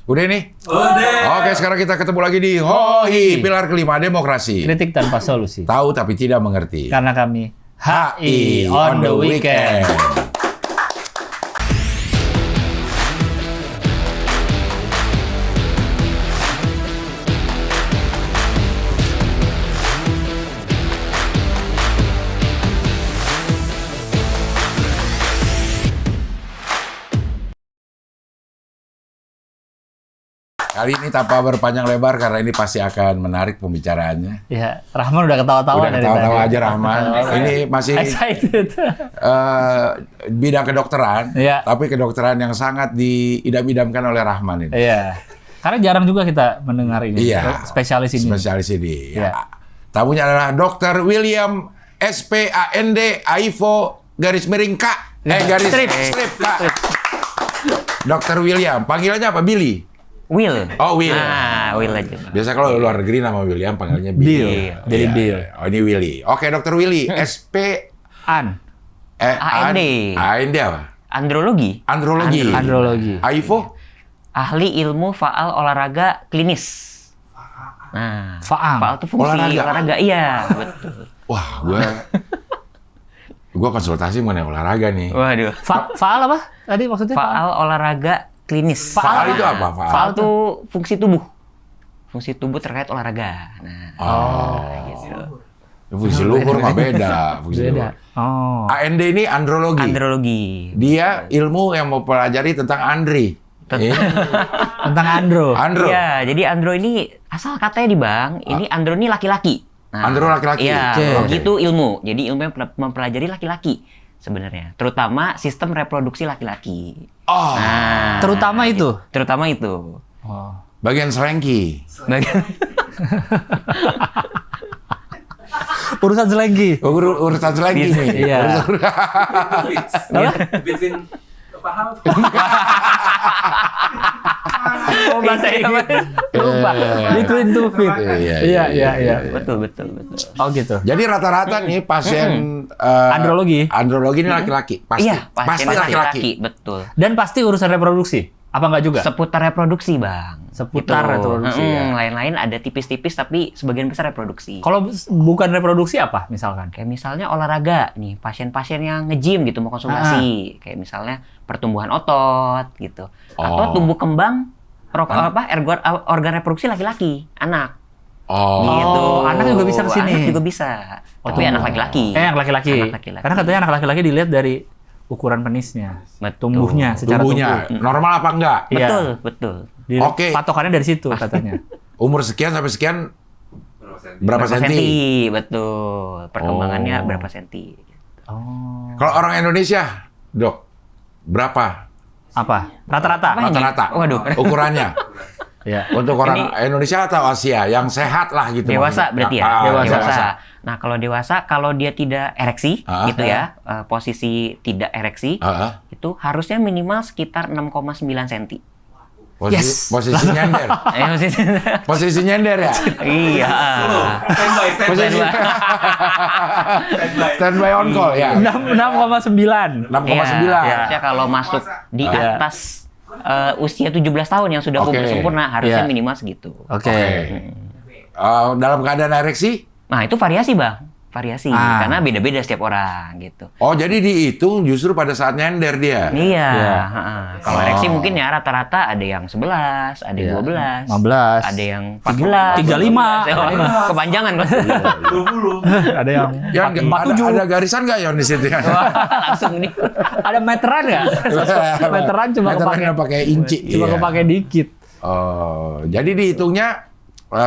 Udah nih? Udah. Oke, sekarang kita ketemu lagi di HOI, pilar kelima demokrasi. Kritik tanpa solusi. Tahu tapi tidak mengerti. Karena kami HI on the weekend. Kali ini tanpa berpanjang lebar karena ini pasti akan menarik pembicaraannya. Ya, Rahman udah ketawa-tawa Udah dari ketawa-tawa tadi. aja Rahman. Ini masih Excited. bidang kedokteran, Iya. tapi kedokteran yang sangat diidam-idamkan oleh Rahman ini. Iya. Karena jarang juga kita mendengar ini. Iya. Spesialis ini. Spesialis ini. Iya. Ya. Tamunya adalah Dr. William SPAND AIFO garis miring K. Garis Strip. K. Dr. William. Panggilannya apa? Billy? Will. Oh, Will. Ah, Will aja. Biasa kalau luar negeri nama William panggilnya Bill. Bill. Jadi Iya, Bill. iya. Oh, ini Willy. Oke, Dr. Willy. SP An. AND. AND apa? Andrologi. Andrologi. Andrologi. AIFO? Ahli ilmu faal olahraga klinis. Nah, Faal. faal itu fungsi Olahraga. olahraga. Iya, betul. Wah, gua konsultasi mengenai olahraga nih. Waduh. Faal apa? Tadi maksudnya Faal olahraga klinis. Faal itu apa? Faal? Faal itu fungsi tubuh. Fungsi tubuh terkait olahraga. Nah, gitu. Fungsi luhur mah beda. Fungsi Beda. luhur. Oh. AND ini andrologi. Andrologi. Dia ilmu yang mau pelajari tentang Andri. Tentang Andro. Andro. Iya, jadi andro ini asal katanya di Bang, ini andro ini laki-laki. Andro laki-laki. Iya, Oke. andrologi itu ilmu. Jadi ilmu yang mempelajari laki-laki sebenarnya, terutama sistem reproduksi laki-laki. Oh, Nah, Terutama itu. terutama itu. Oh. bagian selengki. Bagian Urusan selengki. Urusan selengki nih. Iya. Between paham. Oh, bahasa Inggris. Lupa. Between two feet. Iya. betul. Oh gitu. Jadi rata-rata nih pasien Andrologi. andrologi ini laki-laki. Pasti. Iya, Pasti pasien laki-laki. betul. Dan pasti urusan reproduksi. Apa enggak juga? Seputar reproduksi, Bang. Seputar reproduksi, ya. Lain-lain ada tipis-tipis tapi sebagian besar reproduksi. Kalau bukan reproduksi apa misalkan? Kayak misalnya olahraga nih, pasien-pasien yang nge-gym gitu mau konsultasi. Kayak misalnya pertumbuhan otot gitu. Atau tumbuh kembang organ reproduksi laki-laki, anak. Oh. Gitu. Anak juga bisa ke sini. Anak juga bisa. Tapi anak laki-laki. Anak laki-laki. Anak laki-laki. Karena katanya anak laki-laki dilihat dari ukuran penisnya, Betul. tumbuhnya secara Tubuhnya tubuh. normal apa enggak? Iya. Betul. Oke. Patokannya dari situ katanya. Umur sekian sampai sekian berapa senti? Betul. Perkembangannya Oh. berapa senti. Oh. Kalau orang Indonesia, Dok, berapa Apa? Rata-rata. Apa ini? rata-rata Waduh. ukurannya? Ya. Untuk orang Indonesia atau Asia yang sehat lah gitu. Dewasa maksudnya. berarti ya? Dewasa. Nah, kalau dewasa, kalau dia tidak ereksi, gitu ya, posisi tidak ereksi, itu harusnya minimal sekitar 6,9 cm. Posisi nyender. Posisi nyender ya? Iya. Posisi standby on call ya. 6,9. 6,9. Harusnya kalau masuk di Iya. atas usia 17 tahun yang sudah Oke. sempurna, harusnya Iya. minimal segitu. Oke. Dalam keadaan ereksi? Nah, itu variasi, Bang. Variasi. Ah. Karena beda-beda setiap orang, gitu. Oh, jadi dihitung justru pada saat nyender dia. Iya. Iya. Kalau ereksi mungkin ya rata-rata ada yang 11, ada yang Iya. 12, 15. ada yang 14, 35. Kepanjangan kan? 20. Ada yang Yang 47. ada garisan nggak Yon di situ? Langsung nih. Ada meteran nggak? Meteran cuma Meterannya pakai inci. Cuma Iya. kepake dikit. Oh, jadi dihitungnya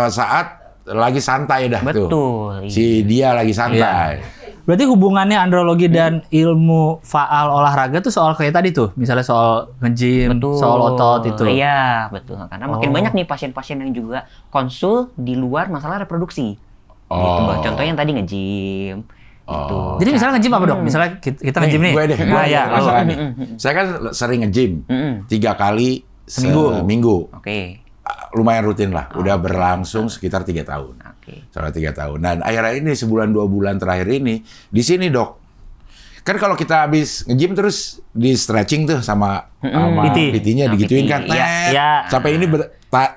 saat lagi santai dah tuh. Betul. Si dia lagi santai. Berarti hubungannya andrologi dan ilmu faal olahraga tuh soal kayak tadi tuh, misalnya soal nge-gym, Betul. soal otot itu. Iya, betul. Karena makin Oh. banyak nih pasien-pasien yang juga konsul di luar masalah reproduksi. Oh. Gitu, Bang. Contohnya yang tadi nge-gym. Gitu. Jadi misalnya nge-gym apa dok? Misalnya kita nge-gym nih. Gue deh, gue Nah, ya, masalah lu. nih. Saya kan sering nge-gym 3 kali seminggu. Oke. Lumayan rutin lah. Udah berlangsung sekitar 3 tahun. Oke. Selama 3 tahun. Dan akhir-akhir ini sebulan 2 bulan terakhir ini di sini dok, Kan kalau kita habis nge-gym terus di stretching tuh sama PT. PT-nya digituin PT, kan. iya. Tet, Iya. Sampai ini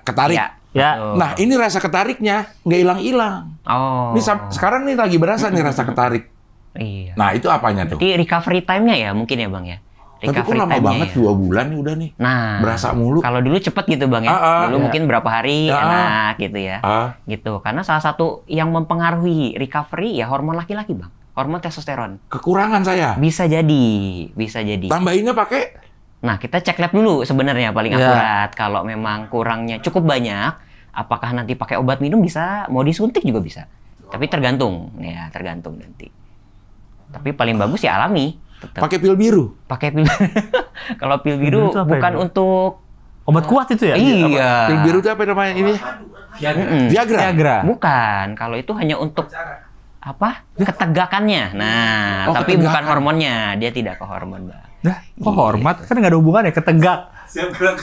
ketarik. Iya. Ya. Betul. Nah, ini rasa ketariknya nggak hilang-hilang. Oh. Ini sekarang nih lagi berasa nih rasa ketarik. Iya. Nah, itu apanya tuh? Berarti recovery time-nya ya mungkin ya Bang ya. Tapi kok lama time-nya banget ya. 2 bulan nih udah nih. Nah, Berasa mulu. kalau dulu cepet gitu Bang ya. Dulu Iya. mungkin berapa hari enak gitu ya. Gitu. Karena salah satu yang mempengaruhi recovery ya hormon laki-laki Bang. Hormon testosteron. Kekurangan saya. Bisa jadi, bisa jadi. Tambahinnya pakai Nah, kita cek lab dulu sebenarnya paling Iya. akurat. Kalau memang kurangnya cukup banyak, apakah nanti pakai obat minum bisa, mau disuntik juga bisa. Tapi tergantung, ya tergantung nanti. Tapi paling bagus ya alami. Tetap. pakai pil biru. Pakai pil. Kalau pil Biru biru itu apa bukan ya, Bro? untuk Obat kuat itu ya? iya. Pil biru itu apa namanya ini? Mm-mm. Viagra. Viagra. Bukan, kalau itu hanya untuk apa? Ketegakannya. Nah, Oh, tapi bukan ketegakan. hormonnya, dia tidak ke hormon, Bang. Dah, kok hormat? Kan nggak ada hubungannya, ketegak. Siap gerak.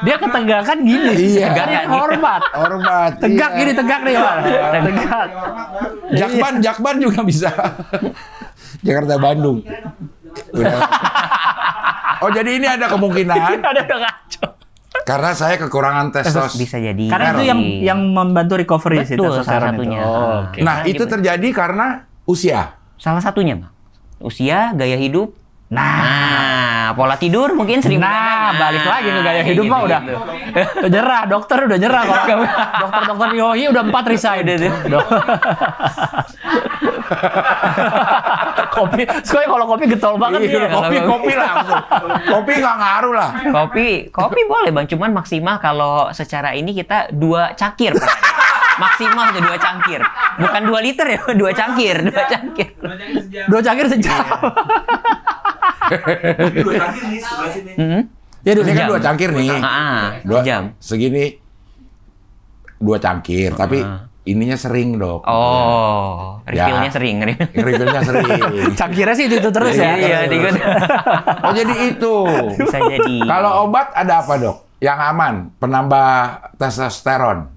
Dia ketegakan gini. Iya. Kan yang hormat. Hormat. Tegak iya. gini, tegak nih, Pak. Tegak. Jakban juga bisa. Jakarta Bandung. Udah. Oh, jadi ini ada kemungkinan Ada udah ngaco. karena saya kekurangan testosteron. Bisa jadi. Karena itu yang membantu recovery sih Betul, testosteron salah satunya. itu. Oh, oke. Nah, itu terjadi karena usia. Salah satunya, Bang. Usia, gaya hidup. Nah, Nah, pola tidur mungkin sering begadang. balik lagi ke gaya hidup mah udah nyerah, dokter udah nyerah kalau dokter Yohi udah 4 resign. Kopi, soalnya kalau kopi getol banget Iya, dia. kopi langsung. Kopi nggak ngaruh lah. Kopi boleh Bang, cuman maksimal kalau secara ini kita 2 cangkir. Pak. Maksimal tuh 2 cangkir. Bukan 2 liter ya, 2 cangkir, 2 cangkir. 2 cangkir sejam. Tapi 2 cangkir nih sebelah sini. Ya Ini kan 2 cangkir nih. Dua, jam. Segini 2 cangkir, tapi ininya sering, Dok. Oh, refillnya Ya. sering. Refillnya sering. Cangkirnya sih itu terus ya. Iya, dikit. Oh, jadi itu. Bisa jadi. Kalau obat ada apa, Dok? Yang aman, penambah testosteron.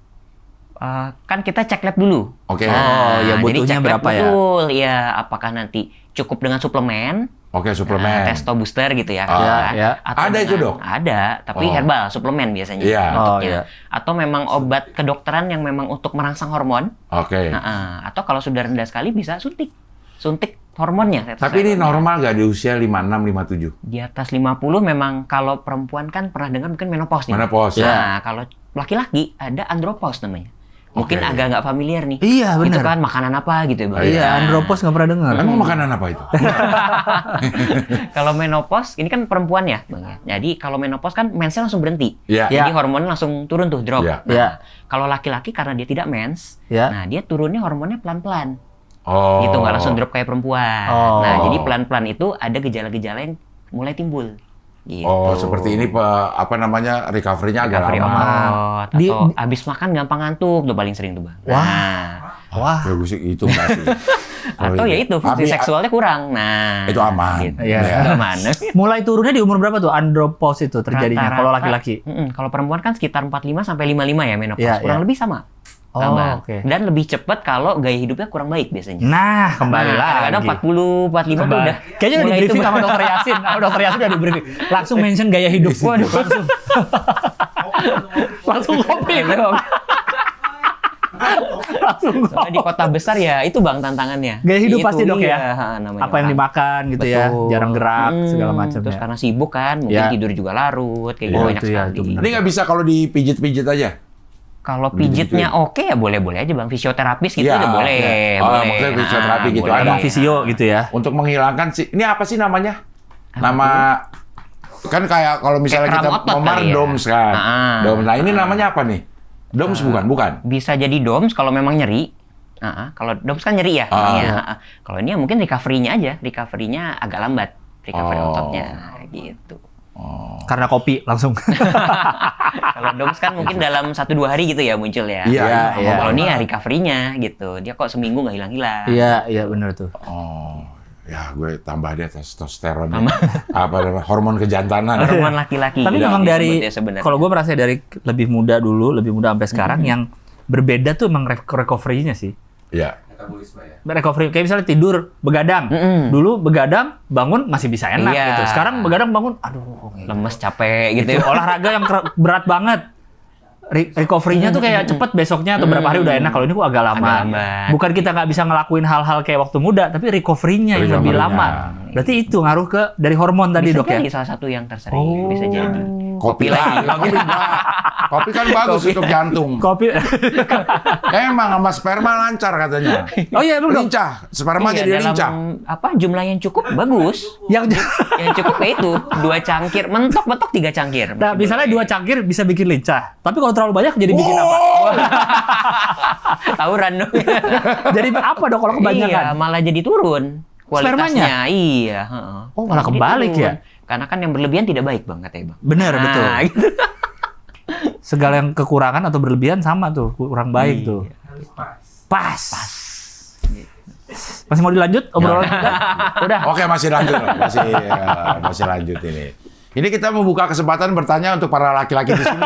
Kan kita cek lab dulu. Oke. Oh, ya jadi butuhnya cek lab berapa ya? betul, ya. Apakah nanti cukup dengan suplemen? Oke, suplemen. Testo booster gitu ya. Ah, kan? ya. Ada itu, Dok? Ada, tapi Oh. herbal, suplemen biasanya. Iya. bentuknya. Oh, iya. Atau memang obat kedokteran yang memang untuk merangsang hormon. Oke. Atau kalau sudah rendah sekali bisa suntik. Suntik hormonnya. Tapi ini testosteronnya. normal nggak di usia 56, 57? Di atas 50 memang kalau perempuan kan pernah dengar mungkin menopause nih. Menopause, Nah, kalau laki-laki ada andropause namanya. Mungkin Oke. agak nggak familiar nih. Iya, Itu benar. kan makanan apa gitu ya, Bang. Iya, Nah, andropause nggak pernah dengar. Emang makanan apa itu? Kalau menopause, ini kan perempuan ya, Bang ya. Jadi kalau menopause kan mensnya langsung berhenti. Iya. Jadi hormonnya langsung turun tuh, drop. Iya. Nah, Iya. kalau laki-laki karena dia tidak mens, Ya. nah dia turunnya hormonnya pelan-pelan. Oh. Gitu, nggak langsung drop kayak perempuan. Oh. Nah, jadi pelan-pelan itu ada gejala-gejala yang mulai timbul. Gitu. Oh, seperti ini apa namanya recovery-nya agak Recovery lama. otot, Di- atau habis makan gampang ngantuk tuh paling sering tuh, Bang. Wah. Nah, Wah. Ya, gue sih itu enggak sih. atau ya itu fungsi Abi- seksualnya kurang. Nah, Itu aman. Gitu. Iya. Itu aman. Mulai turunnya di umur berapa tuh andropause itu terjadinya kalau Rata-rata- laki-laki? Kalau perempuan kan sekitar 45 sampai 55 ya menopause. Iya, Kurang iya. lebih sama. Oh, Sama. oke. Dan lebih cepat kalau gaya hidupnya kurang baik biasanya. Nah, kembali lagi. Kadang-kadang 40, 45 tuh Kembali. udah. Kayaknya udah mulai di briefing itu- sama dokter Yasin. Sama dokter Yasin udah di briefing. Langsung mention gaya hidup. Waduh, langsung. Langsung kopi. Langsung Soalnya di kota besar ya itu Bang tantangannya. Gaya hidup Itu, pasti, Dok, ya? namanya apa yang orang. dimakan gitu ya, Betul. jarang gerak segala macam Terus ya. karena sibuk kan, mungkin Ya. tidur juga larut, kayak gitu Oh, banyak itu ya, sekali. itu benar. Ini nggak bisa kalau dipijit-pijit aja. Kalau pijitnya oke ya boleh-boleh aja Bang. Fisioterapis gitu Iya, udah boleh. iya. Oh, boleh. maksudnya fisioterapi gitu, boleh. ada. Emang fisio gitu ya. Untuk menghilangkan sih. Ini apa sih namanya? Apa Nama kan kayak kalau misalnya Kayak kita kram otot memar kali ya? DOMS kan. DOMS. Nah, ini namanya apa nih? DOMS bukan? Bisa jadi DOMS kalau memang nyeri. Kalau DOMS kan nyeri ya. namanya. Kalau ini ya mungkin recovery-nya aja. Recovery-nya agak lambat. Recovery Oh. ototnya gitu. Karena kopi langsung. Kalau DOMS kan mungkin dalam 1-2 hari gitu ya muncul ya. Iya, iya. Kalau ini ya recovery-nya gitu. Dia kok seminggu nggak hilang-hilang. Iya, iya benar tuh. Oh. Ya, gue tambah deh testosteron. Apa namanya? Hormon kejantanan. Hormon laki-laki. Tapi gitu memang dari disebutnya sebenarnya. kalau gue merasa dari lebih muda dulu, lebih muda sampai sekarang yang berbeda tuh emang recovery-nya sih. Ya. Metabolisme ya. recovery kayak misalnya tidur begadang. Dulu begadang bangun masih bisa enak Iya. gitu. Sekarang begadang bangun aduh Lemes, capek gitu. olahraga yang berat banget. Recovery-nya tuh kayak cepet besoknya atau berapa hari udah enak. Kalau ini kok agak lama. Agak lambat. Bukan kita nggak bisa ngelakuin hal-hal kayak waktu muda, tapi recovery-nya yang lebih Recovery-nya. lama. Berarti itu ngaruh ke dari hormon tadi Bisa dok ya? jadi salah satu yang tersering, bisa jadi. Kopi lagi. lagi. Kopi kan bagus untuk jantung. Kopi. Emang sama sperma lancar katanya. Oh iya emang dok. Lincah, sperma Iya, jadi dalam lincah. jumlah yang cukup bagus. Yang Yang cukup ya itu 2 cangkir, mentok-mentok 3 cangkir. nah, misalnya 2 cangkir bisa bikin lincah. Tapi kalau terlalu banyak jadi bikin apa? Tawuran dong. Jadi apa dok kalau kebanyakan? Iya, malah jadi turun kualitasnya. Iya, heeh. Oh, malah Jadi kebalik turun. ya? Karena kan yang berlebihan tidak baik Bang katanya Bang. Bener, Nah, betul. gitu. Segala yang kekurangan atau berlebihan sama tuh, kurang baik Iya. tuh. Harus pas. Pas. Masih mau dilanjut obrolan kita? Udah. Oke, masih lanjut. Masih lanjut ini. Ini kita membuka kesempatan bertanya untuk para laki-laki di sini.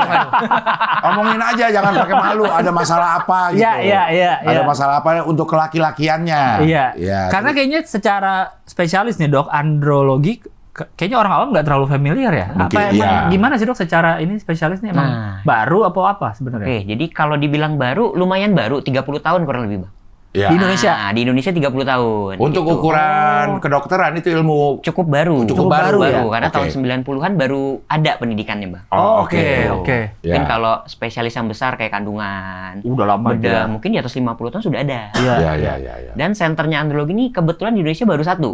Omongin aja, jangan pakai malu. Ada masalah apa gitu? Iya. Ada masalah apa untuk kelaki-lakiannya? Iya. Ya, Karena kayaknya secara spesialis nih dok, andrologi kayaknya orang awam nggak terlalu familiar ya. Mungkin, Apa emang iya. gimana sih dok secara ini spesialisnya emang Nah. baru apa sebenarnya? Oke, jadi kalau dibilang baru, lumayan baru, 30 tahun kurang lebih Bang. ya. Di Indonesia? Nah, di Indonesia 30 tahun. Untuk gitu. ukuran kedokteran itu ilmu. Cukup baru. Cukup baru ya? Karena Oke. tahun 90-an baru ada pendidikannya, Bang. Oh, oke. Ya. Mungkin kalau spesialis yang besar kayak kandungan, Udah lama itu bedah, ya. mungkin di atas 50 tahun sudah ada. Iya. Ya. Dan senternya andrologi ini kebetulan di Indonesia baru satu.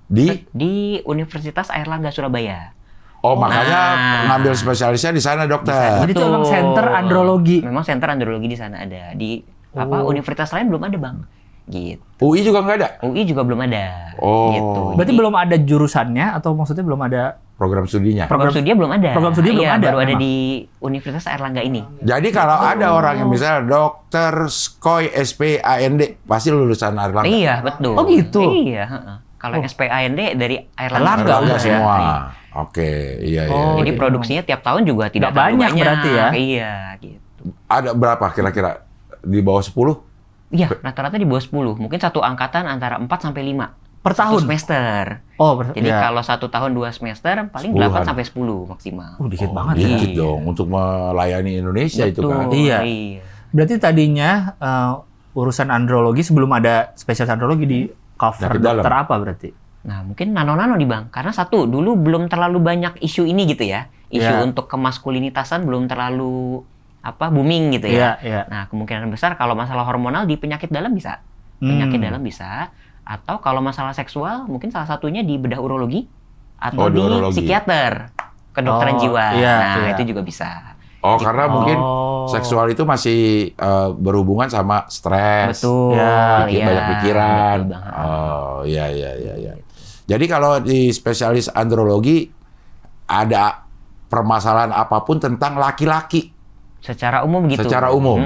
Di? Di Universitas Airlangga Surabaya. Oh, makanya Nah. ngambil spesialisnya di sana, dokter. Jadi itu emang center andrologi. Memang center andrologi di sana ada. Di universitas lain belum ada, Bang. Gitu. UI juga nggak ada? UI juga belum ada. Oh. Gitu. Berarti Jadi, belum ada jurusannya atau maksudnya belum ada Program studinya. program studi belum ada. Program studi belum Iya, ada, baru ada memang. di Universitas Airlangga ini. Jadi kalau ada orang yang misalnya dokter Skoy SPAND pasti lulusan Airlangga. Iya, betul. Oh, gitu? Iya, heeh. Kalau yang SPAND dari Airlangga Airlangga. udah ya. semua. Oke, iya. Oh, Jadi iya. produksinya tiap tahun juga tidak Nggak terlalu banyak berarti ya? Iya, gitu. Ada berapa kira-kira? Di bawah 10? Iya, rata-rata di bawah 10. Mungkin satu angkatan antara 4 sampai 5 per satu tahun? semester. Jadi ya. kalau 1 tahun 2 semester paling 10-an. 8 sampai 10 maksimal. Dikit Oh, banget ya. dikit Iya. dong untuk melayani Indonesia itu kan. Betul, Iya. iya. Berarti tadinya urusan andrologi sebelum ada spesialis andrologi di cover Penyakit dokter dalam. apa berarti? Nah, mungkin nano-nano nih Bang. Karena satu, dulu belum terlalu banyak isu ini gitu ya. Isu Iya. untuk kemaskulinitasan belum terlalu booming gitu ya. Iya. Nah, kemungkinan besar kalau masalah hormonal di penyakit dalam bisa. Penyakit dalam bisa. Atau kalau masalah seksual, mungkin salah satunya di bedah urologi. Atau Oh, di di urologi. psikiater. Kedokteran Oh, jiwa. iya, Nah, iya. itu juga bisa. Oh, karena mungkin Oh. seksual itu masih berhubungan sama stres. Betul. Ya, Pikir, iya. banyak pikiran. Betul banget. Oh, iya. Jadi kalau di spesialis andrologi ada permasalahan apapun tentang laki-laki Secara umum gitu. secara umum.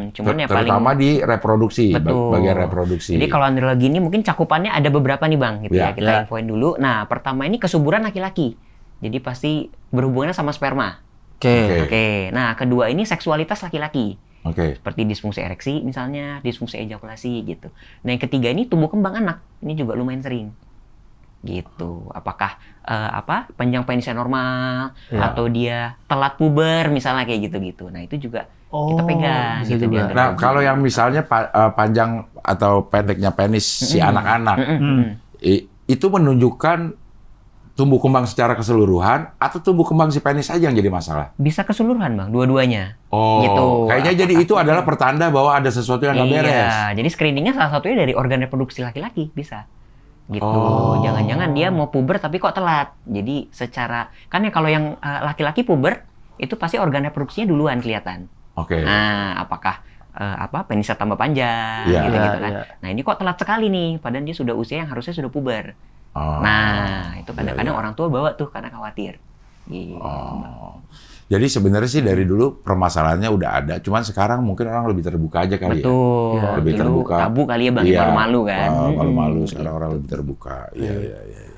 Cuman ya paling Terutama di reproduksi, Betul. bagian reproduksi. Jadi kalau andrologi ini mungkin cakupannya ada beberapa nih Bang, gitu Ya. ya. Kita Ya. infoin dulu. Nah, pertama ini kesuburan laki-laki. Jadi pasti berhubungannya sama sperma. Oke. Oke. Nah, kedua ini seksualitas laki-laki. Oke. Seperti disfungsi ereksi misalnya, disfungsi ejakulasi gitu. Nah, yang ketiga ini tumbuh kembang anak. Ini juga lumayan sering. Gitu. Apakah panjang penisnya normal Ya. atau dia telat puber misalnya kayak gitu-gitu. Nah, itu juga kita pegang bisa gitu di juga. andrologi. Nah, kalau yang misalnya panjang atau pendeknya penis si anak-anak, itu menunjukkan tumbuh kembang secara keseluruhan atau tumbuh kembang si penis saja yang jadi masalah? Bisa keseluruhan Bang, dua-duanya. Oh, Gitu. kayaknya jadi itu adalah pertanda bahwa ada sesuatu yang nggak beres. Iya, jadi screeningnya salah satunya dari organ reproduksi laki-laki bisa. Gitu. Oh. Jangan-jangan dia mau puber tapi kok telat. Jadi secara kan ya kalau yang laki-laki puber itu pasti organ reproduksinya duluan kelihatan. Oke. Nah, apakah penisnya tambah panjang Iya. gitu-gitu kan. Iya. Nah, ini kok telat sekali nih padahal dia sudah usia yang harusnya sudah puber. Oh. Nah, itu kadang-kadang Iya. orang tua bawa tuh karena khawatir. Gitu. Oh. Jadi sebenarnya sih dari dulu permasalahannya udah ada, cuman sekarang mungkin orang lebih terbuka aja kali ya. Betul. Iya. Lebih Dulu terbuka. tabu kali ya Bang, Iya. malu-malu kan. Malu-malu, sekarang orang lebih terbuka. Iya.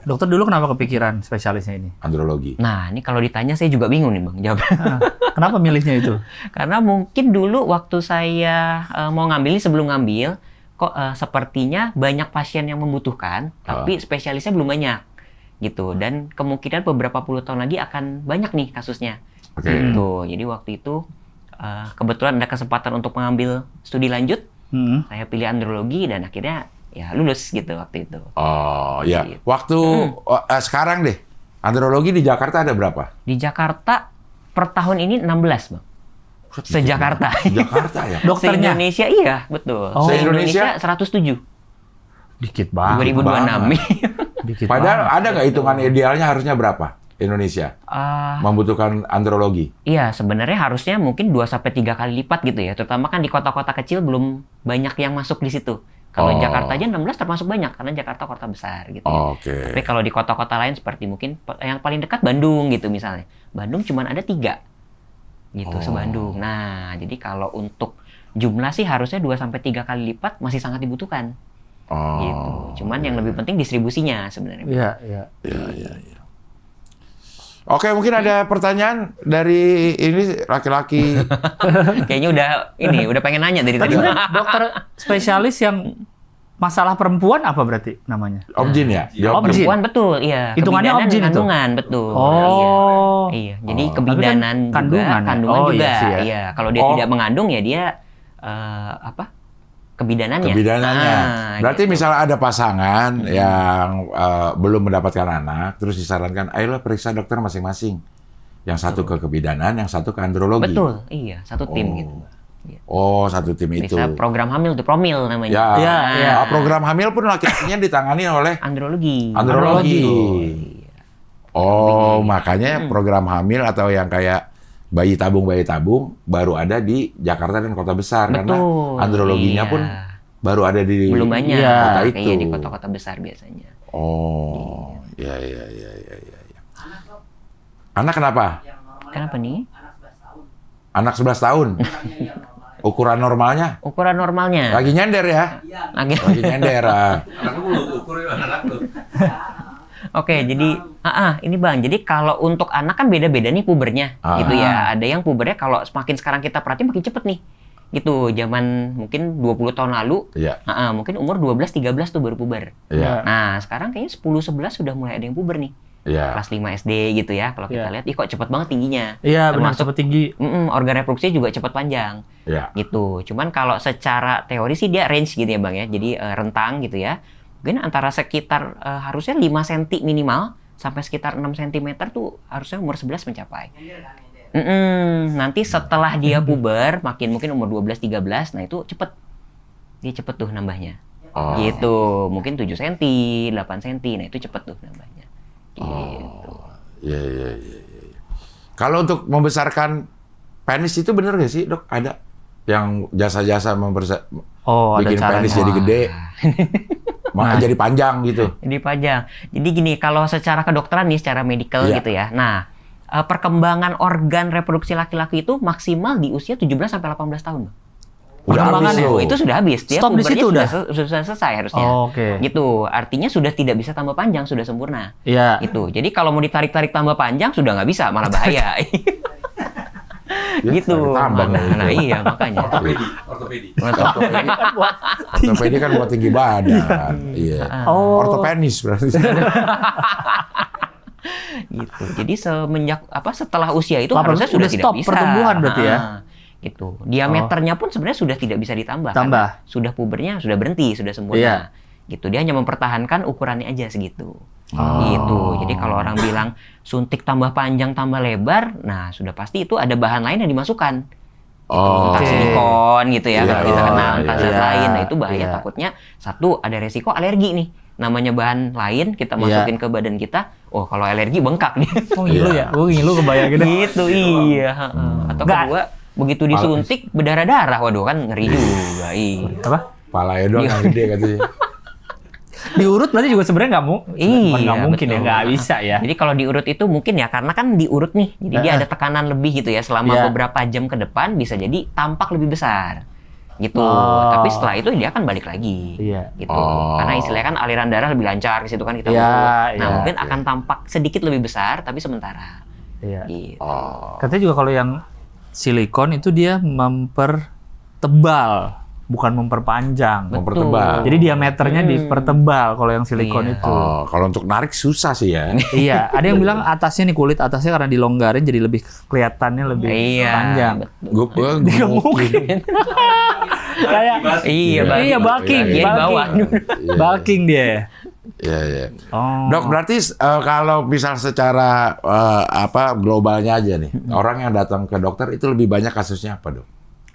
Dokter dulu kenapa kepikiran spesialisnya ini? Andrologi. Nah, ini kalau ditanya saya juga bingung nih Bang jawabnya. Kenapa milihnya itu? Karena mungkin dulu waktu saya mau ngambil ini sebelum ngambil, kok sepertinya banyak pasien yang membutuhkan, tapi spesialisnya belum banyak gitu. Dan kemungkinan beberapa puluh tahun lagi akan banyak nih kasusnya. Oke. Gitu. Jadi waktu itu kebetulan ada kesempatan untuk mengambil studi lanjut. Saya pilih andrologi dan akhirnya ya lulus gitu waktu itu. Oh ya, Gitu. waktu sekarang deh, andrologi di Jakarta ada berapa? Di Jakarta per tahun ini 16, Bang. Se-Jakarta. Jakarta ya. Dokternya? Se-Indonesia iya, betul. Oh. Se-Indonesia 107. Dikit banget. 2026. Dikit Padahal banget. ada nggak hitungan idealnya harusnya berapa Indonesia membutuhkan andrologi? Iya, sebenarnya harusnya mungkin 2-3 kali lipat gitu ya. Terutama kan di kota-kota kecil belum banyak yang masuk di situ. Kalau Jakarta aja 16 termasuk banyak karena Jakarta kota besar gitu ya. Oke. Tapi kalau di kota-kota lain seperti mungkin yang paling dekat Bandung gitu misalnya. Bandung cuma ada 3 gitu se-Bandung. Nah, jadi kalau untuk jumlah sih harusnya 2-3 kali lipat masih sangat dibutuhkan. Gitu. Cuman yang lebih penting distribusinya sebenarnya. Iya, iya. Iya. Oke, mungkin ada pertanyaan dari ini laki-laki. Kayaknya udah pengen nanya dari Tapi tadi. sebenarnya dokter spesialis yang masalah perempuan apa berarti namanya? Obgyn ya? Jawab. Obgyn. Perempuan betul, iya. Hitungannya Kebidanan obgyn itu? kandungan, betul. Oh. Iya. Jadi Oh. kebidanan Tapi kan juga, kandungan ya? kandungan Oh, juga. iya sih ya. Iya. Kalau dia tidak mengandung ya dia kebidanannya. Kebidanannya. Berarti gitu. misalnya ada pasangan yang belum mendapatkan anak, terus disarankan, ayolah periksa dokter masing-masing. Yang satu ke kebidanan, yang satu ke andrologi. Betul, iya. Satu tim gitu. Iya. Oh, satu tim itu. Bisa program hamil tuh, promil namanya. Ya, Iya, iya. program hamil pun laki-lakinya ditangani oleh Andrologi. andrologi. Iya. Oh, makanya program hamil atau yang kayak bayi tabung baru ada di Jakarta dan kota besar karena Betul. androloginya Iya. pun baru ada di Belum banyak. Iya. kota itu. Iya, di kota-kota besar biasanya. Oh, iya. Anak kenapa? Kenapa nih? Anak 11 tahun. Ukuran normalnya? Ukuran normalnya. Lagi nyender ya? Lagi. Lagi nyender. Anak lu ukur anak lu. Oke, jadi ini Bang. Jadi kalau untuk anak kan beda-beda nih pubernya, gitu ya. Ada yang pubernya kalau semakin sekarang kita perhatiin makin cepet nih. Gitu, zaman mungkin 20 tahun lalu, Iya. mungkin umur 12-13 tuh baru puber. Iya. Nah, sekarang kayaknya 10-11 sudah mulai ada yang puber nih. Iya. Kelas 5 SD gitu ya. Kalau kita Iya. lihat, kok cepet banget tingginya. Iya, benar Termasuk cepet tinggi. organ reproduksi juga cepet panjang. Iya. Gitu. Cuman kalau secara teori sih dia range gitu ya Bang ya. Jadi rentang gitu ya. Mungkin antara sekitar harusnya 5 cm minimal sampai sekitar 6 cm tuh harusnya umur 11 mencapai. Nanti setelah dia puber, makin mungkin umur 12-13, nah itu cepet. Dia cepet tuh nambahnya. Oh. Gitu. Mungkin 7 cm, 8 cm, nah itu cepet tuh nambahnya. Gitu. Iya. Kalau untuk membesarkan penis itu bener nggak sih, Dok? Ada yang jasa-jasa Oh, ada bikin caranya. penis jadi gede, jadi panjang gitu. Jadi panjang. Jadi gini, kalau secara kedokteran nih, secara medical Iya. gitu ya. Nah, perkembangan organ reproduksi laki-laki itu maksimal di usia 17 sampai 18 tahun. Udah Perkembangan habis loh. Itu sudah habis. Dia Stop di pubernya situ udah? sudah selesai harusnya. Oh, oke. Gitu. Artinya sudah tidak bisa tambah panjang, sudah sempurna. Iya. Gitu. Jadi kalau mau ditarik-tarik tambah panjang sudah nggak bisa, malah bahaya. Ya, gitu. tambang Nah, itu. iya makanya. Ortopedi. Ortopedi kan buat tinggi badan. Iya. Oh. Ortopenis berarti. Gitu. Jadi setelah usia itu 18 harusnya sudah udah tidak stop bisa. pertumbuhan berarti ya? Gitu. Diameternya pun sebenarnya sudah tidak bisa ditambah. Tambah. Karena sudah pubernya sudah berhenti, sudah sempurna. Iya. Gitu. Dia hanya mempertahankan ukurannya aja segitu. Gitu. Jadi kalau orang bilang suntik tambah panjang tambah lebar, nah sudah pasti itu ada bahan lain yang dimasukkan. Oh. Entah silikon gitu ya, Iya, kalau kita iya, kenal, entah zat iya, lain. Nah itu bahaya, iya. takutnya satu ada resiko alergi nih. Namanya bahan lain kita masukin ke badan kita, oh kalau alergi bengkak nih. Oh, ngilu ya? Gue ngilu kebayang gitu. Gitu, iya. Atau Nggak. kedua, begitu disuntik berdarah-darah, waduh kan ngeri juga. Iya. Apa? Palanya doang yang gede katanya. Diurut berarti juga sebenarnya nggak mungkin ya, betul. nggak bisa ya. Jadi kalau diurut itu mungkin ya karena kan diurut nih, jadi dia ada tekanan lebih gitu ya selama Iya. beberapa jam ke depan bisa jadi tampak lebih besar. Gitu. Oh. Tapi setelah itu dia akan balik lagi. Iya. Gitu. Oh. Karena istilahnya kan aliran darah lebih lancar ke situ kan kita Iya, urut. Nah, iya. mungkin akan tampak sedikit lebih besar tapi sementara. Iya. Gitu. Oh. Katanya juga kalau yang silikon itu dia mempertebal bukan memperpanjang. Mempertebal. Jadi diameternya dipertebal kalau yang silikon Iya. itu. Oh, kalau untuk narik susah sih ya. Iya, ada yang bilang atasnya nih kulit atasnya karena dilonggarin jadi lebih kelihatannya lebih Iya. panjang. Gue Nggak mungkin. Kayak Iya, Iya, bulking. Iya, di bawah. bulking dia. Iya, iya. Oh. Dok, berarti kalau misal secara globalnya aja nih, orang yang datang ke dokter itu lebih banyak kasusnya apa, Dok?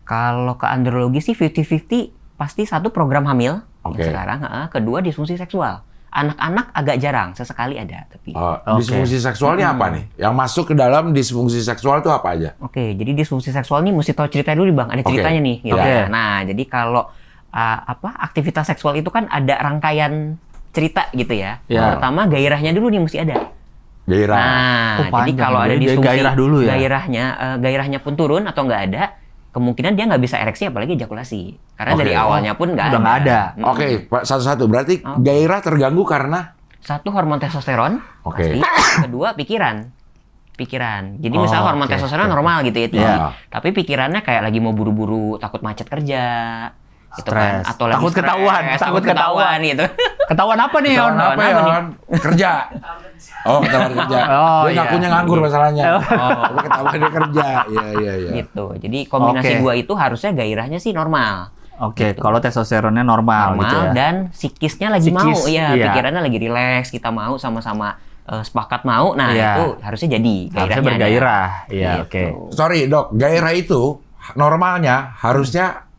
Kalau ke andrologi sih 50-50, pasti satu program hamil Oke. sekarang, kedua disfungsi seksual. Anak-anak agak jarang, sesekali ada tapi. Oke. Disfungsi seksualnya apa nih? Yang masuk ke dalam disfungsi seksual itu apa aja? Oke, jadi disfungsi seksual nih mesti tahu cerita dulu nih Bang, ada Oke. ceritanya nih gitu. Oke. Nah, jadi kalau aktivitas seksual itu kan ada rangkaian cerita gitu ya. Ya. Pertama gairahnya dulu nih mesti ada. Gairah. Nah, Oh, jadi panjang. kalau ada Jadi dia disfungsi gairah dulu ya? gairahnya pun turun atau nggak ada, kemungkinan dia nggak bisa ereksi apalagi ejakulasi. Karena Oke. dari awalnya pun Udah nggak ada. Oke, Pak, satu-satu. Berarti gairah terganggu karena Satu hormon testosteron, Oke. pasti. Kedua pikiran. Jadi misalnya hormon oke. testosteron normal gitu ya, tinggi. Iya. Tapi pikirannya kayak lagi mau buru-buru, takut macet kerja, gitu kan. Stres. Atau lagi Takut stres, ketahuan, takut ketahuan gitu. Ketahuan apa nih, Ketahuan Yon? apa ya, On? Kerja. Oh, ketahuan kerja. Oh, Dia iya. ngakunya nganggur masalahnya. Tapi ketahuan dia kerja. Iya, iya, iya. Gitu. Jadi kombinasi Oke. dua itu harusnya gairahnya sih normal. Oke, kalau testosteronnya normal, gitu ya. Dan psikisnya lagi Psikis, mau, ya iya. pikirannya lagi rileks, kita mau sama-sama sepakat mau. Nah, Iya. itu harusnya jadi Harusnya gairahnya. bergairah. Iya, Gitu. oke. Sorry, Dok. Gairah itu normalnya harusnya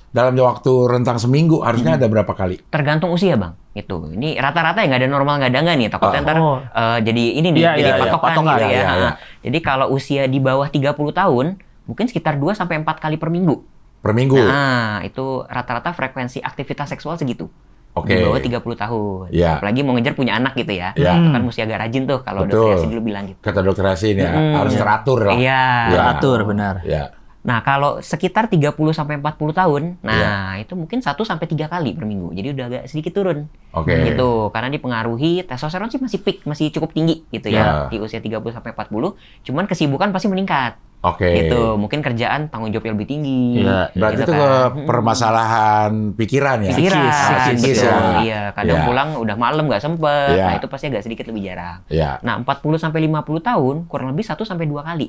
dalam waktu rentang seminggu harusnya ada berapa kali? Tergantung usia bang, itu. Ini rata-rata yang nggak ada normal nggak ada nggak nih, takutnya ntar Oh. jadi ini nih, Iya, jadi iya, iya. patokan Patokan, gitu ya. iya, iya. Jadi kalau usia di bawah 30 tahun, mungkin sekitar 2 sampai 4 kali per minggu. Per minggu? Nah, itu rata-rata frekuensi aktivitas seksual segitu. Oke. Di bawah 30 tahun. Iya. Apalagi mau ngejar punya anak gitu ya. Iya. Itu kan mesti agak rajin tuh kalau Betul. dokter Yasi dulu bilang gitu. Kata dokter Yasi ini ya, harus teratur lah. Iya. Iya. Atur, benar. Ya. Nah, kalau sekitar 30 sampai 40 tahun, Iya. nah itu mungkin 1 sampai 3 kali per minggu. Jadi udah agak sedikit turun. Oke. Gitu. Karena dipengaruhi testosteron sih masih peak, masih cukup tinggi gitu Iya. ya di usia 30 sampai 40. Cuman kesibukan pasti meningkat. Oke. Gitu. Mungkin kerjaan tanggung jawabnya lebih tinggi. Iya. Berarti gitu itu ke kan. permasalahan pikiran ya? Pikiran, Psikis betul. ya? Iya, kadang Iya. pulang udah malam nggak sempet. Iya. Nah, itu pasti agak sedikit lebih jarang. Iya. Nah, 40 sampai 50 tahun kurang lebih 1 sampai 2 kali